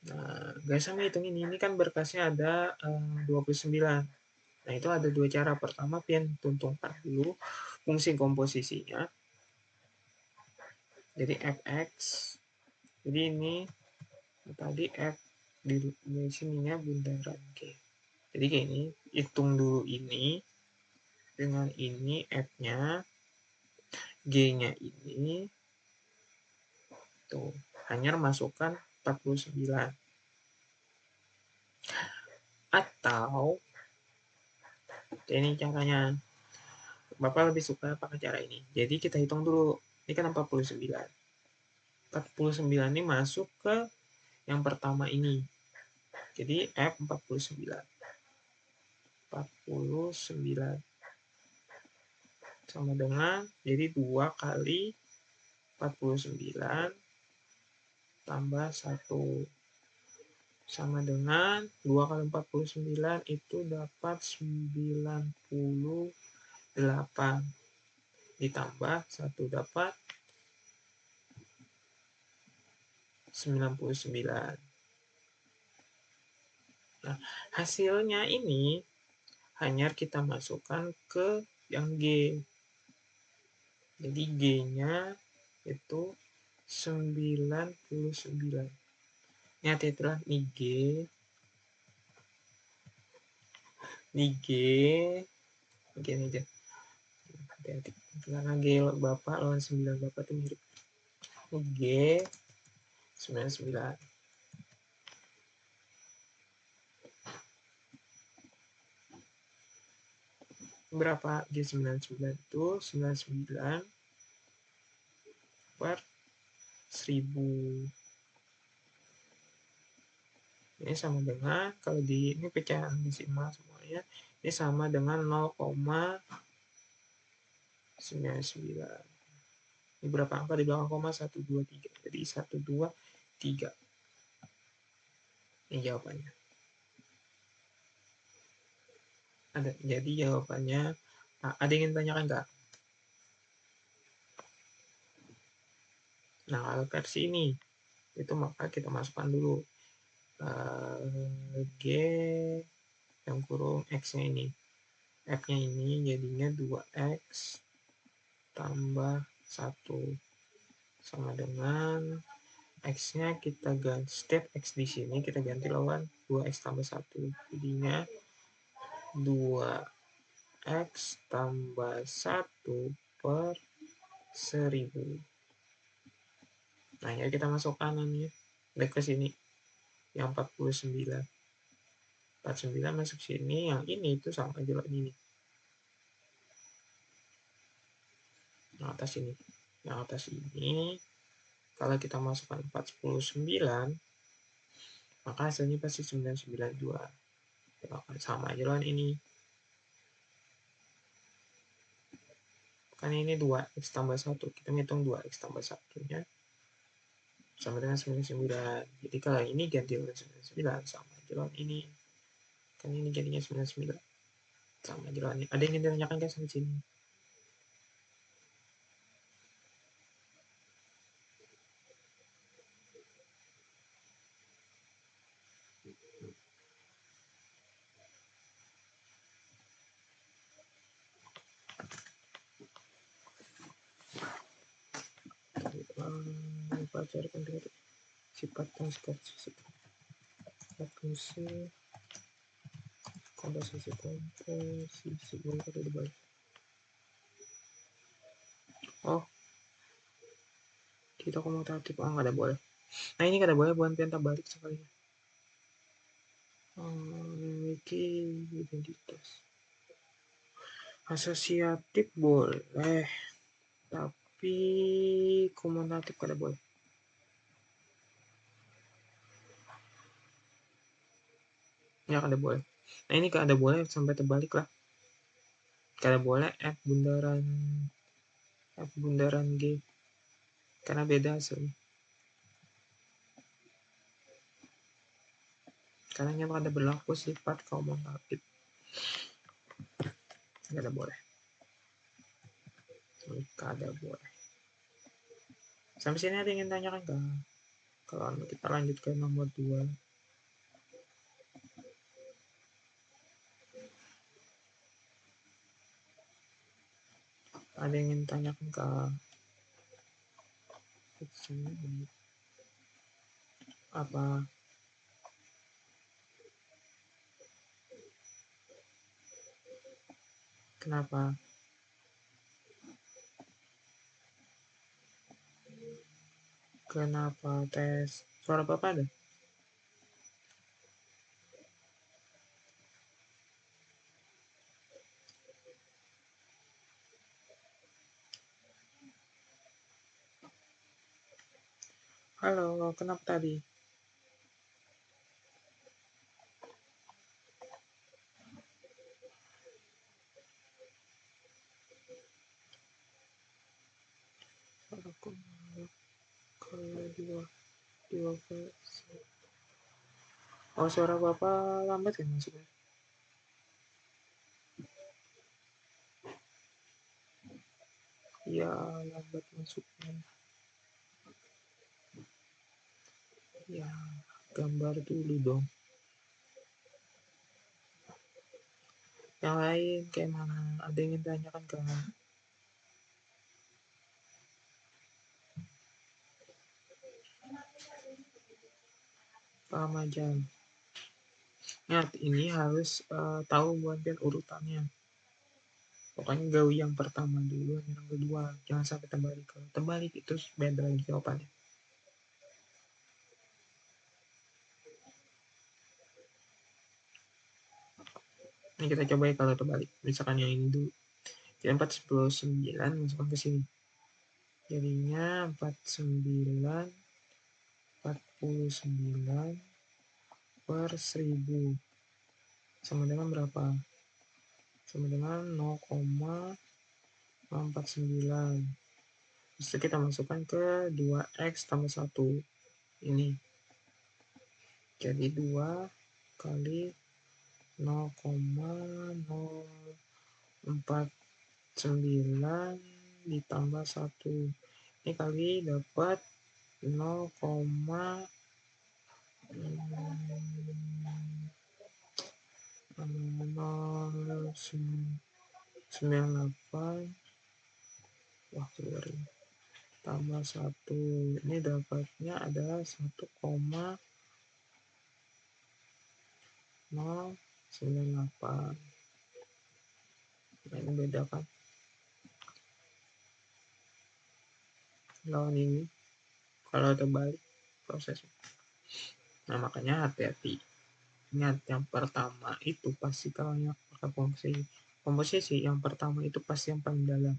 Nah, guys, sama hitung ini kan berkasnya ada 29. Nah, itu ada dua cara. Pertama, pian tuntungan dulu fungsi komposisinya. Jadi fx. Jadi ini tadi f di sininya bundaran G. Jadi kayak ini, hitung dulu ini dengan ini f-nya, g-nya ini. Tuh, hanya masukkan 49. Atau ini caranya. Bapak lebih suka pakai cara ini. Jadi kita hitung dulu. Ini kan 49. 49 ini masuk ke yang pertama ini. Jadi F 49. 49 sama dengan, jadi 2 kali 49 tambah 1 sama dengan 2 kali 49 itu dapat 98 ditambah 1 dapat 99. Nah, hasilnya ini hanya kita masukkan ke yang G. Jadi G-nya itu 99. Ini hati-hatilah, ini G. Ini G. Begini aja. Hati-hati. Karena G Bapak lawan 9 Bapak itu mirip. Ini G 99. Berapa? G 99 itu 99 per 1000. Ini sama dengan, kalau di ini pecahan desimal semuanya, ini sama dengan 0,99. Ini berapa angka di belakang koma? 123. Jadi 123. Ini jawabannya. Ada. Jadi jawabannya, ada yang ingin tanyakan nggak? Nah, kalau versi ini, itu maka kita masukkan dulu G yang kurung X-nya ini. F-nya ini jadinya 2X tambah 1 sama dengan X-nya kita ganti, step X di sini kita ganti lawan 2X tambah 1. Jadinya 2X tambah 1 per 1000. Nah, ya kita masuk kanan ya. Ke sini yang 49. 49 masuk sini, yang ini itu sama aja ini. Yang atas ini, kalau kita masukkan 4, 10, 9, maka hasilnya pasti 992. Sama aja lah ini. Kan ini 2x tambah 1. Kita hitung 2x tambah 1-nya sama dengan 99. Jadi kalau ini ganti dengan 99, sama aja lah ini. Kan ini jadinya 99. Sama aja lah ini. Ada yang ingin ditanyakan kan sampai sini? Pelajari sifat transkripsi, fungsi, komposisi boleh ada dibalik. Oh, kita komutatif. Oh, nggak ada boleh. Nah, ini nggak ada boleh, bukan penta balik sekali. Memiliki identitas asosiatif boleh, tapi komutatif kada boleh. Ya kada boleh. Nah, ini kada boleh sampai terbalik lah. Kada boleh F bundaran G, karena beda hasilnya. Karena yang ada berlaku sifat komutatif. Kada boleh. Kada boleh. Sampai sini ada yang ingin tanyakan kah? Kalau kita lanjut ke nomor 2. Ada yang ingin tanyakan kah? Apa? Kenapa? Kenapa tes? Suara Bapak ada? Halo, kenapa tadi? Aku kalau dua versi. Oh, suara Bapak lambat ya masuknya? Ya, lambat masuknya. Ya, gambar dulu dong. Yang lain kayak mana? Ada yang ingin tanyakan kah? Paham aja. Ingat, ini harus tahu buatan urutannya. Pokoknya gawi yang pertama dulu, yang kedua. Jangan sampai terbalik. Kalau terbalik itu beda lagi jawabannya. Ini kita coba ya kalau terbalik. Misalkan yang ini dulu. Jadi 49 masukkan ke sini. Jadinya 49 per 1000 sama dengan berapa? Sama dengan 0,49. Terus kita masukkan ke 2x tambah 1 ini. Jadi 2 kali 0,049 ditambah 1. Ini kali dapat 0,98. Wah, keluar ini. Tambah 1. Ini dapatnya adalah 1,098. Nah, ini beda kan? Lawan ini. Kalau terbalik prosesnya. Nah, makanya hati-hati. Ingat, yang pertama itu pasti kalau yang komposisi yang pertama itu pasti yang paling dalam.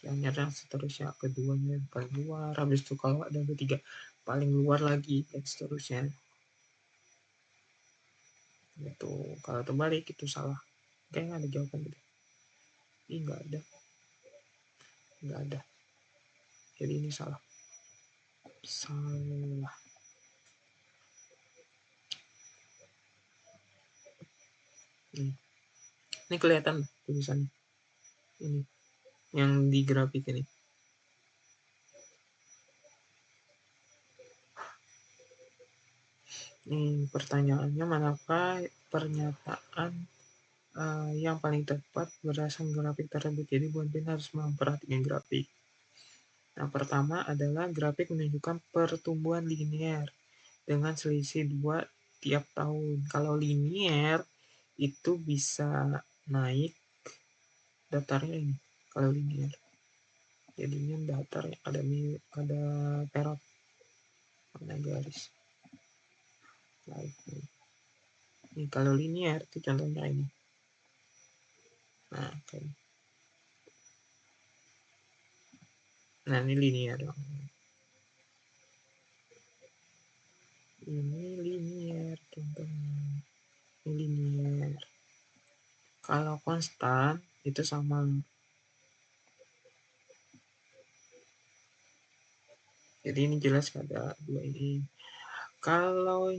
Yang seterusnya, keduanya yang paling luar, habis itu kalau ada ketiga paling luar lagi, dan seterusnya. Itu kalau terbalik itu salah. Kayaknya ada jawaban gitu. Ih, nggak ada. Jadi ini salah. Ini kelihatan tulisannya. Ini yang di grafik ini. Ini pertanyaannya, manakah pernyataan yang paling tepat berdasarkan grafik tersebut? Jadi buat harus memperhatikan grafik. Nah, pertama adalah grafik menunjukkan pertumbuhan linear dengan selisih 2 tiap tahun. Kalau linear itu bisa naik datarnya ini. Kalau linear jadinya datar, ada perot, ada garis. Naik. Ini kalau linear itu contohnya ini. Nah, kayak. Nah, ini linear. Ini linear contohnya. Ini linear. Kalau konstan itu sama. Jadi ini jelas ada dua ini. Kalau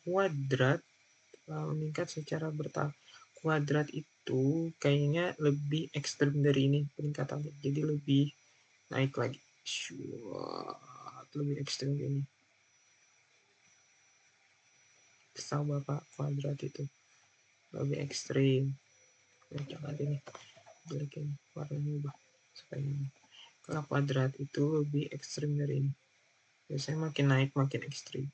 kuadrat meningkat secara bertahap. Kuadrat itu kayaknya lebih ekstrem dari ini peningkatannya. Jadi lebih naik lagi. Lebih ekstrem ini. Tahu Bapak, kuadrat itu lebih ekstrim. Jangan ini jelek ini, warnanya ubah supaya ini. Kalau kuadrat itu lebih ekstrim dari ini. Biasanya makin naik makin ekstrim.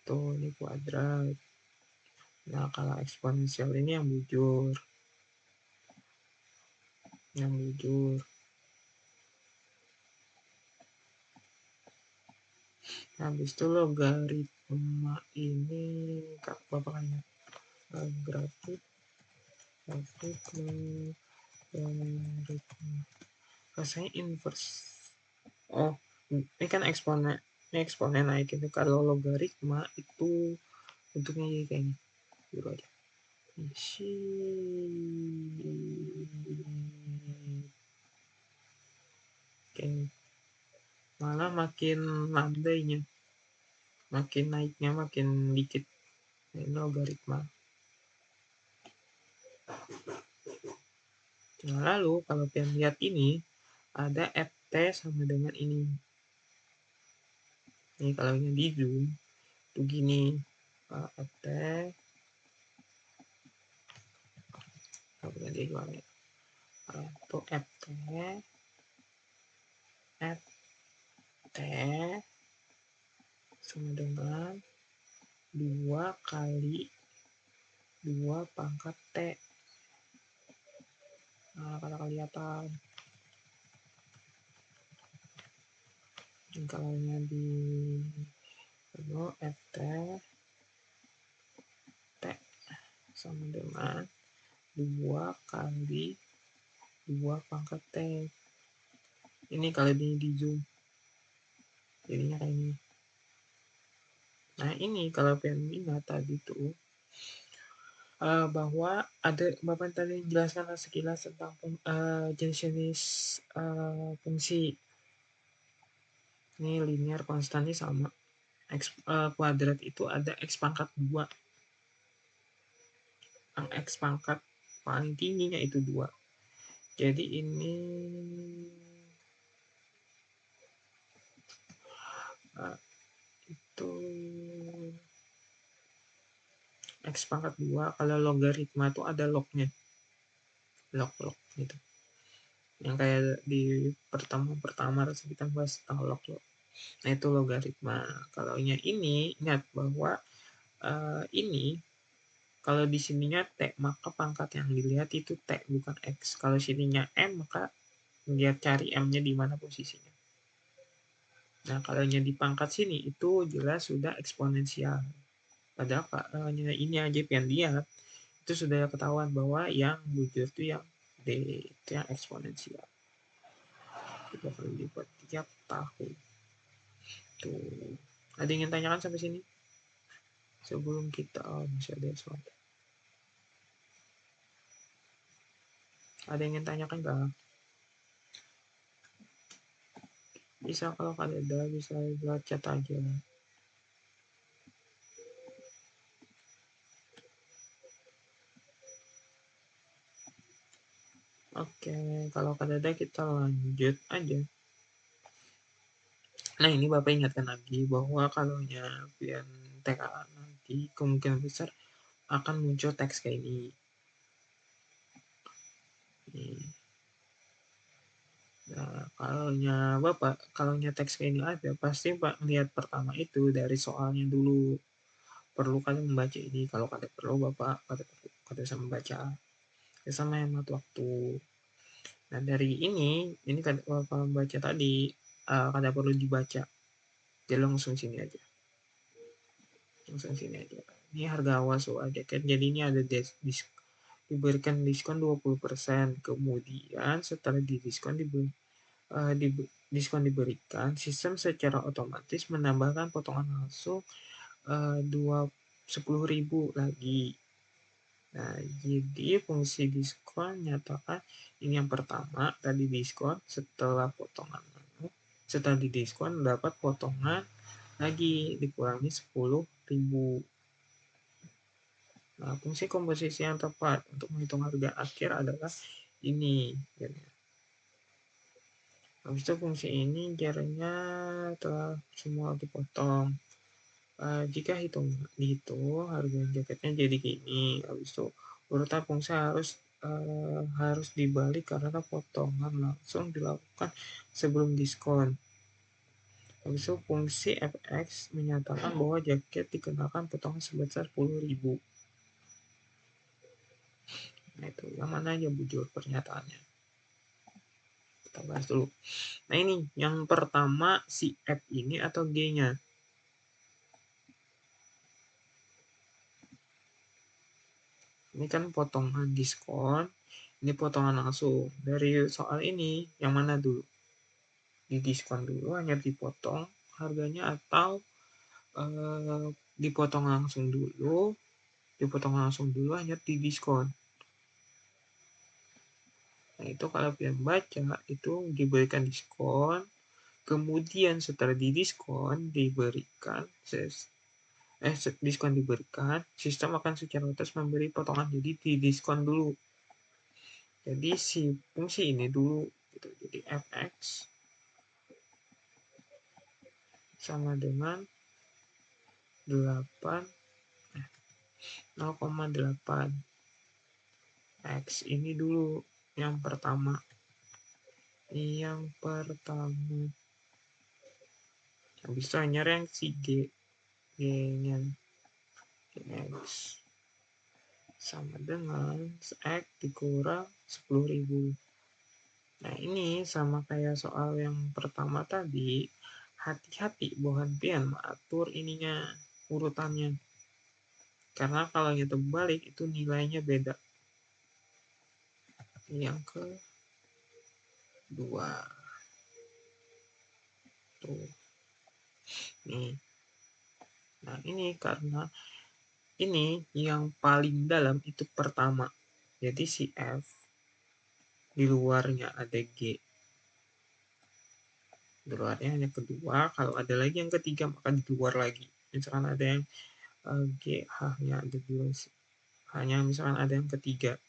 Tuh, ini kuadrat. Nah, kalau eksponensial ini yang bujur. Habis itu logaritma ini Bapak ingat. Grafik logaritma. Rasanya inverse. Oh, ini kan eksponen. Ini eksponen naik itu. Kalau logaritma itu bentuknya kayak ini. Biru aja. Oke. Malah makin landainya, makin naiknya makin dikit. Ini logaritma. Nah, lalu kalau kalian lihat ini ada ft sama dengan ini. Ini kalau ini di zoom itu gini, ft apa dia gimana ya? Itu ft sama dengan 2 kali 2 pangkat T. Nah, kalau kelihatan. Kalau di ft T sama dengan 2 kali 2 pangkat T. Ini kalau di zoom jadinya kayak ini. Nah, ini kalau pengen ingat tadi tuh bahwa ada Bapak tadi jelaskan sekilas tentang jenis-jenis fungsi. Ini linear konstannya sama. Kuadrat itu ada x pangkat 2. Yang x pangkat paling tingginya itu 2. Jadi ini itu x pangkat 2. Kalau logaritma itu ada lognya. Log gitu. Yang kayak di pertama harus kita bahas tentang log. Nah, itu logaritma. Kalau ini ingat bahwa ini Kalau di sininya T, maka pangkat yang dilihat itu T, bukan X. Kalau sininya M, maka dia cari M-nya di mana posisinya. Nah, kalau yang di pangkat sini itu jelas sudah eksponensial. Padahal kalau ini aja yang lihat, itu sudah ketahuan bahwa yang bujur itu yang D, itu yang eksponensial. Kita perlu dibuat tiap tahun. Tuh. Ada yang ingin tanyakan sampai sini? Sebelum kita masih ada soal. Ada yang ingin tanyakan nggak? Bisa kalau kalian ada, bisa buat chat aja. Oke, kalau ada kita lanjut aja. Nah, ini Bapak ingatkan lagi bahwa kalau pian TKA nanti kemungkinan besar akan muncul teks kayak ini. Nah, Bapak, kalau teks kayak ini ada, pasti Pak lihat pertama itu dari soalnya dulu. Perlu kalian membaca ini. Kalau kalian perlu, Bapak kalian bisa membaca. Sama hemat waktu. Nah, dari ini kan Bapak membaca tadi, kalian perlu dibaca. Jadi langsung sini aja. Ini harga awal aja kan. Jadi ini ada diberikan diskon 20%. Kemudian setelah didiskon diskon diberikan, sistem secara otomatis menambahkan potongan langsung 10.000 lagi. Nah, jadi fungsi diskon nyatakan ini yang pertama tadi diskon setelah didiskon dapat potongan lagi dikurangi 10.000. Nah, fungsi komposisi yang tepat untuk menghitung harga akhir adalah ini. Habis itu fungsi ini caranya telah semua dipotong. Jika dihitung harga jaketnya jadi gini. Habis itu urutan fungsi harus dibalik karena potongan langsung dilakukan sebelum diskon. Habis itu fungsi fx menyatakan bahwa jaket dikenakan potongan sebesar 10.000. Nah, itu yang mana aja bujur pernyataannya. Kita bahas dulu. Nah, ini yang pertama si F ini atau G-nya. Ini kan potongan diskon, ini potongan langsung. Dari soal ini, yang mana dulu? Di diskon dulu, hanya dipotong harganya atau dipotong langsung dulu hanya di diskon. Nah, itu kalau kalian baca, itu diberikan diskon, kemudian setelah didiskon diberikan diskon diberikan, sistem akan secara otomatis memberi potongan, jadi didiskon dulu. Jadi si fungsi ini dulu gitu. Jadi fx sama dengan 0,8 x ini dulu yang pertama. Habis itu hanya yang si G-nya x sama dengan x dikurang 10.000. Nah, ini sama kayak soal yang pertama tadi. Hati-hati bukan pian mengatur ininya urutannya. Karena kalau yang terbalik itu nilainya beda. Yang kedua. Tuh. Nih. Nah, ini karena ini yang paling dalam itu pertama. Jadi si F di luarnya ada G. Di luarnya hanya kedua. Kalau ada lagi yang ketiga maka di luar lagi. Misalkan ada yang G H-nya ada dua. Hanya misalkan ada yang ketiga.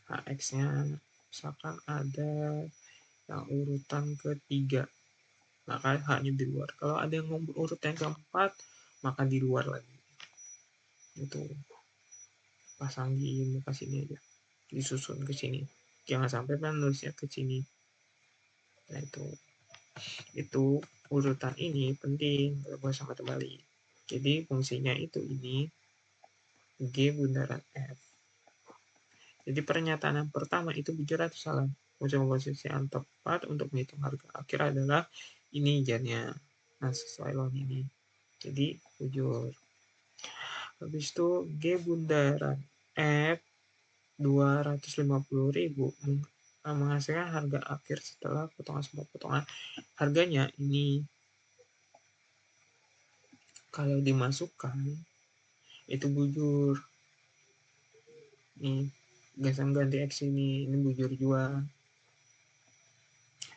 HX-nya misalkan ada yang urutan ketiga. Maka hanya di luar. Kalau ada yang urut yang keempat, maka di luar lagi. Itu pasang di muka sini aja, disusun ke sini. Jangan sampai kan nulisnya ke sini. Nah, itu urutan ini penting kalau sama terbalik. Jadi fungsinya itu ini G bundaran F. Jadi pernyataan yang pertama itu bujur atau salah? Fungsi komposisi yang tepat untuk menghitung harga akhir adalah ini jawabannya. Nah, sesuai lawan ini. Jadi bujur. Habis itu G bundaran F 250.000 menghasilkan harga akhir setelah potongan semua potongan. Harganya ini kalau dimasukkan itu bujur. Nih, gasan ganti X ini bujur juga.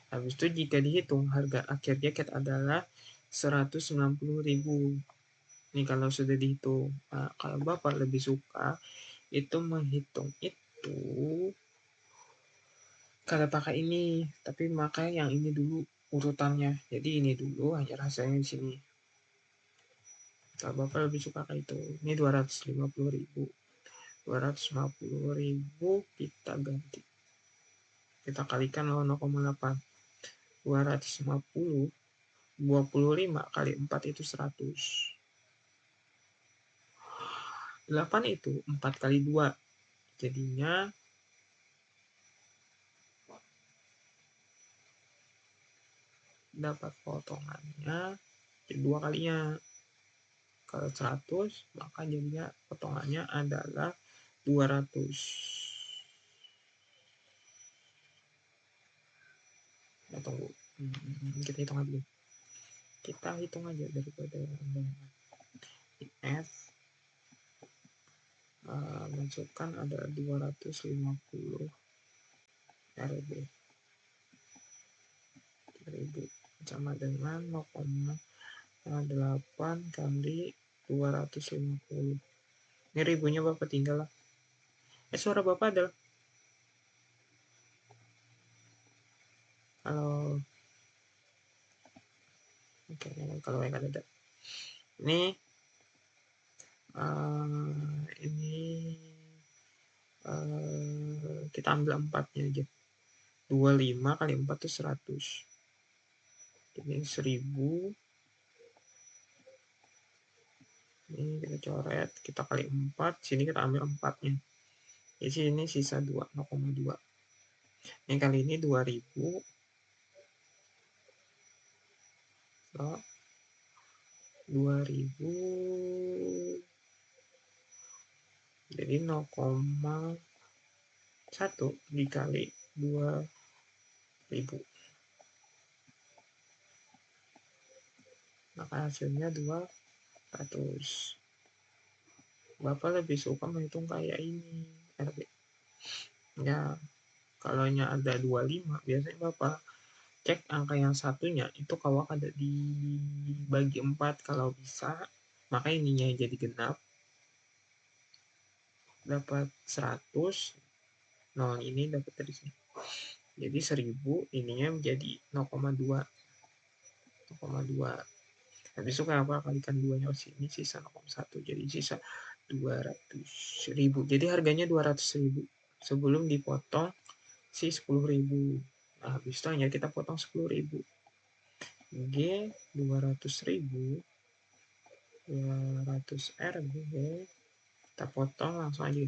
Habis itu jika dihitung harga akhir jaket adalah 190.000. Ini kalau sudah dihitung. Nah, kalau Bapak lebih suka itu menghitung itu kalau pakai ini, tapi maka yang ini dulu urutannya. Jadi ini dulu hanya rasanya di sini. Kalau Bapak lebih suka kayak itu. Ini 250.000. 250.000 kita ganti. Kita kalikan 0,8. 250 25 kali 4 itu 100. 8 itu 4 kali 2. Jadinya dapat potongannya 2 kalinya. Kalau 100 maka jadinya potongannya adalah 200. Nah, tunggu. Kita hitung aja. Kita hitung aja daripada F masukkan ada 250 RB 1000 sama dengan 0,8 kali 250. Ini ribunya Bapak tinggal lah. Suara Bapak adalah halo. Oke, kalau yang ada. Ini kita ambil 4-nya aja. 25 kali 4 itu 100. Ini 1000. Ini kita coret, kita kali 4, sini kita ambil 4-nya. Di sini sisa 2, 0,2. Ini kali ini 2000. So, 2000. Jadi 0,1 dikali 2000. Maka hasilnya 200. Bapak lebih suka menghitung kayak ini. Ya, kalau ada 25, biasanya Bapak cek angka yang satunya itu kalau ada dibagi 4 kalau bisa, maka ininya jadi genap. Dapat 100, 0 ini dapat dari sini. Jadi 1000 ininya menjadi 0,2. 0,2. Habis itu kenapa kalikan 2-nya sini sisa 0,1. Jadi sisa 200.000. Jadi harganya 200.000 sebelum dipotong si 10.000. Nah, habis itu hanya kita potong 10.000. G 200.000 200 RB kita potong langsung aja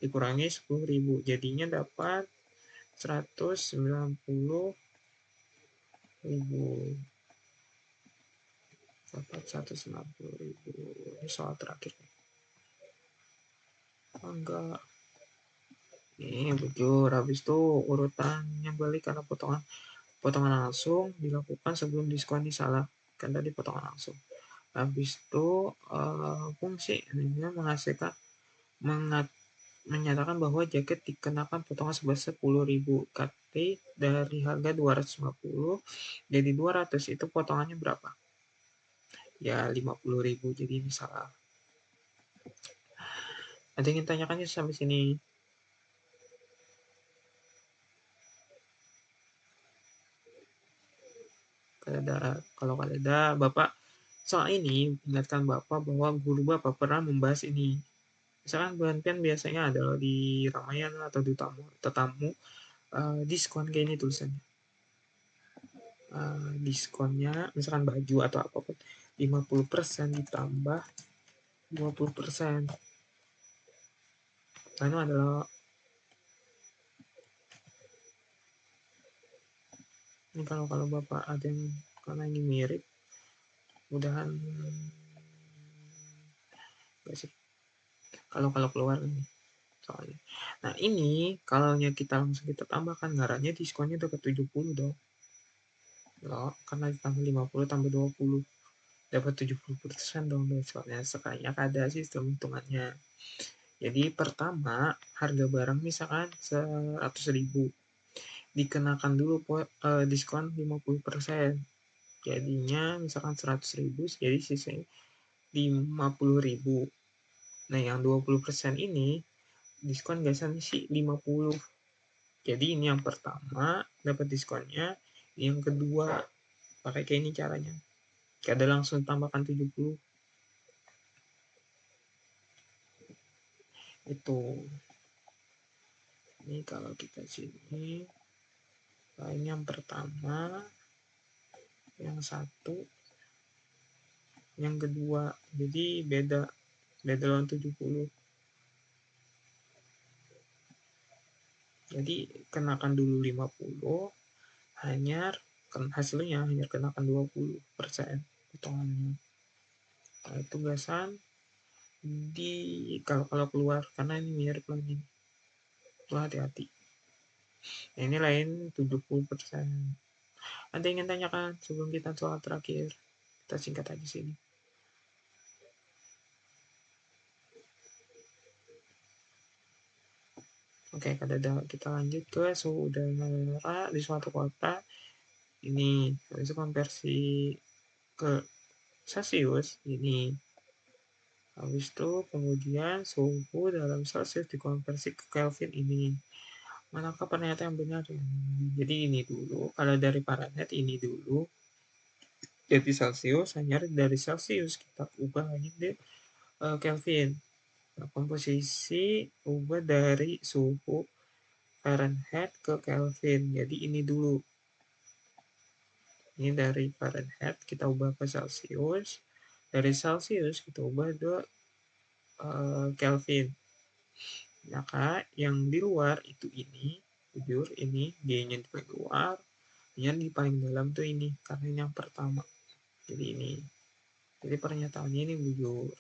dikurangi 10.000 jadinya dapat 190.000. Dapat 190.000. Ini soal terakhir. Enggak. Ini bujur. Habis itu urutannya balik karena potongan langsung dilakukan sebelum diskon salah. Kan tadi potongan langsung. Habis itu fungsi ini menghasilkan menyatakan bahwa jaket dikenakan potongan sebesar 10.000 KT dari harga 250 jadi 200 itu potongannya berapa? Ya 50.000 jadi ini salah. Ada yang ingin tanyakannya sampai sini? Kalau ada Bapak soal ini ingatkan Bapak bahwa guru Bapak pernah membahas ini. Misalkan penelitian biasanya ada di Ramayana atau di tetamu diskon kayak ini tulisannya. Diskonnya misalkan baju atau apapun 50% ditambah 20%. lalu adalah ini kalau Bapak ada yang karena ini mirip, mudahan gak sih kalau keluar nih soalnya. Nah ini kalau kita langsung kita tambahkan ngarannya diskonnya dapat 70 dong. Loh, karena ditambah 50 tambah 20 dapat 70% dong diskonnya. Sekalinya ada sistem hitungannya. Jadi pertama harga barang misalkan 100.000 dikenakan dulu diskon 50%. Jadinya misalkan 100.000 jadi sisanya 50.000. Nah yang 20% ini diskon biasanya sih 50. Jadi ini yang pertama dapat diskonnya, yang kedua pakai kayak ini caranya. Kada langsung tambahkan 70. Itu. Ini kalau kita sini lain yang pertama, yang satu, yang kedua. Jadi beda lawan 70. Jadi kenakan dulu 50, hanya hasilnya hanya kenakan 20% potongannya. Nah, tugasan di kalau keluar karena ini mirip lagi. Tuh hati-hati. Nah, ini lain 70%. Ada yang ingin tanyakan sebelum kita soal terakhir? Kita singkat aja sini. Oke, kita lanjut ke suhu udara di suatu kota. Ini habis itu konversi ke Celsius ini. Habis itu kemudian suhu dalam Celsius dikonversi ke Kelvin ini. Manakah pernyataan yang benar? Jadi ini dulu, kalau dari Fahrenheit ini dulu. Jadi Celsius, hanya dari Celsius kita ubah lagi di Kelvin. Nah, komposisi ubah dari suhu Fahrenheit ke Kelvin. Jadi ini dulu. Ini dari Fahrenheit kita ubah ke Celsius. Dari Celsius kita ubah ke Kelvin. Maka yang di luar itu ini, jujur ini G-nya di paling luar, yang di paling dalam tuh ini karena ini yang pertama. Jadi ini. Jadi pernyataannya ini bujur.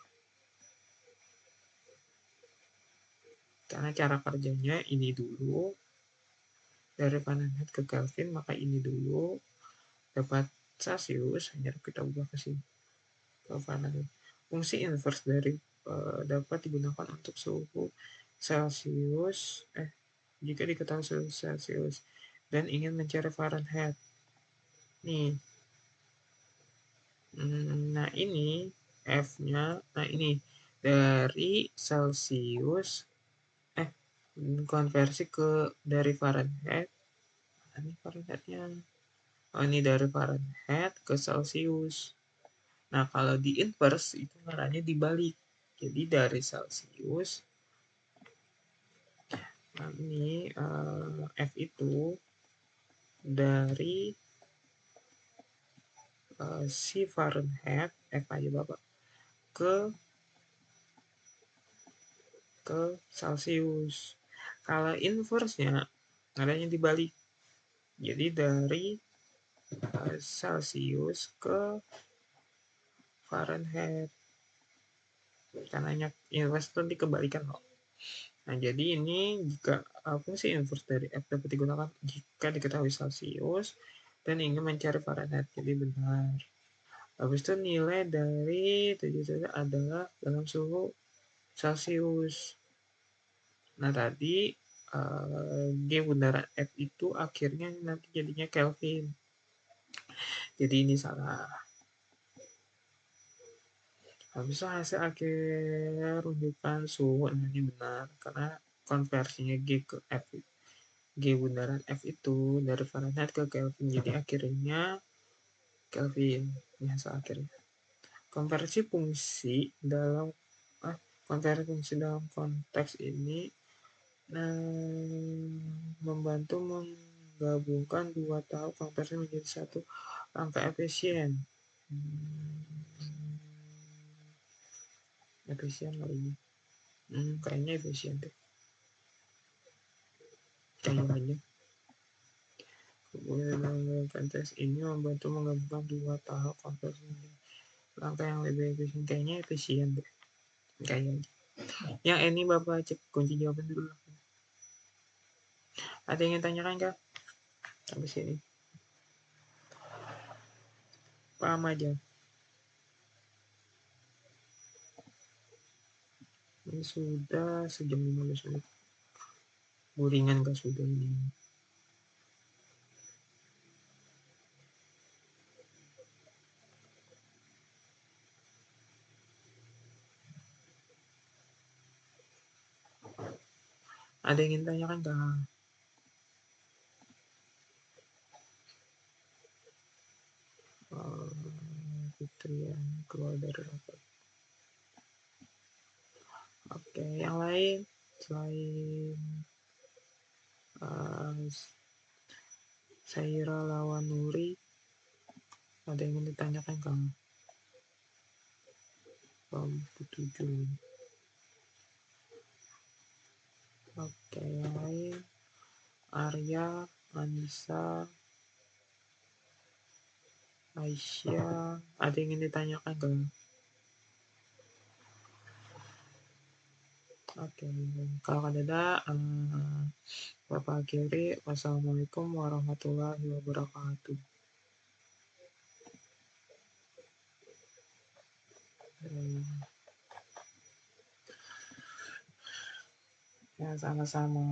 Karena cara kerjanya ini dulu dari Fahrenheit ke Kelvin, maka ini dulu dapat Celsius, hanya kita ubah ke sini ke Fahrenheit. Fungsi inverse dari dapat digunakan untuk suhu Celsius jika diketahui suhu Celsius dan ingin mencari Fahrenheit. Nih. Nah, ini F-nya. Nah, ini dari Celsius konversi ke dari Fahrenheit. Ini Fahrenheitnya. Oh, ini dari Fahrenheit ke Celsius. Nah, kalau di inverse itu caranya dibalik. Jadi dari Celsius, nah ini F itu dari si Fahrenheit, F aja Bapak, ke Celsius. Kalau inverse-nya adanya dibalik. Jadi dari Celsius ke Fahrenheit. Karena inverse itu dikembalikan loh. Nah, jadi ini jika fungsi inverse dari F dapat digunakan jika diketahui Celsius dan ingin mencari Fahrenheit. Jadi benar. Habis itu nilai dari 77 adalah dalam suhu Celsius. Nah, tadi G bundaran F itu akhirnya nanti jadinya Kelvin. Jadi ini salah. Habis itu hasil akhir rujukan suhu, nah ini benar karena konversinya G ke F. G bundaran F itu dari Fahrenheit ke Kelvin. Jadi akhirnya Kelvin. Ini hasil akhirnya. Konversi fungsi dalam konteks ini membantu menggabungkan dua tahap konversi menjadi satu langkah efisien. Efisien lagi. Kayaknya efisien deh. kayak aja. Kemudian kontes ini membantu menggabungkan dua tahap konversi. Langkah yang lebih efisien kayaknya efisien deh. Kayaknya. Yang ini Bapak cek kunci jawaban dulu. Ada yang tanyakan kah? Sampai sini. Paham aja. Ini sudah sejam 15 menit. Ringan kah sudah ini? Ada yang ingin tanyakan kah? Fitrian keluar dari rapat. Oke, yang lain selain Saira lawan Nuri, ada yang ingin ditanyakan kang? Bam 7. Oke, yang lain Arya, Anissa, Aisyah, ada yang ingin ditanyakan kang? Oke, kalau ada Bapak akhiri. Wassalamualaikum warahmatullahi wabarakatuh. Ya, sama-sama.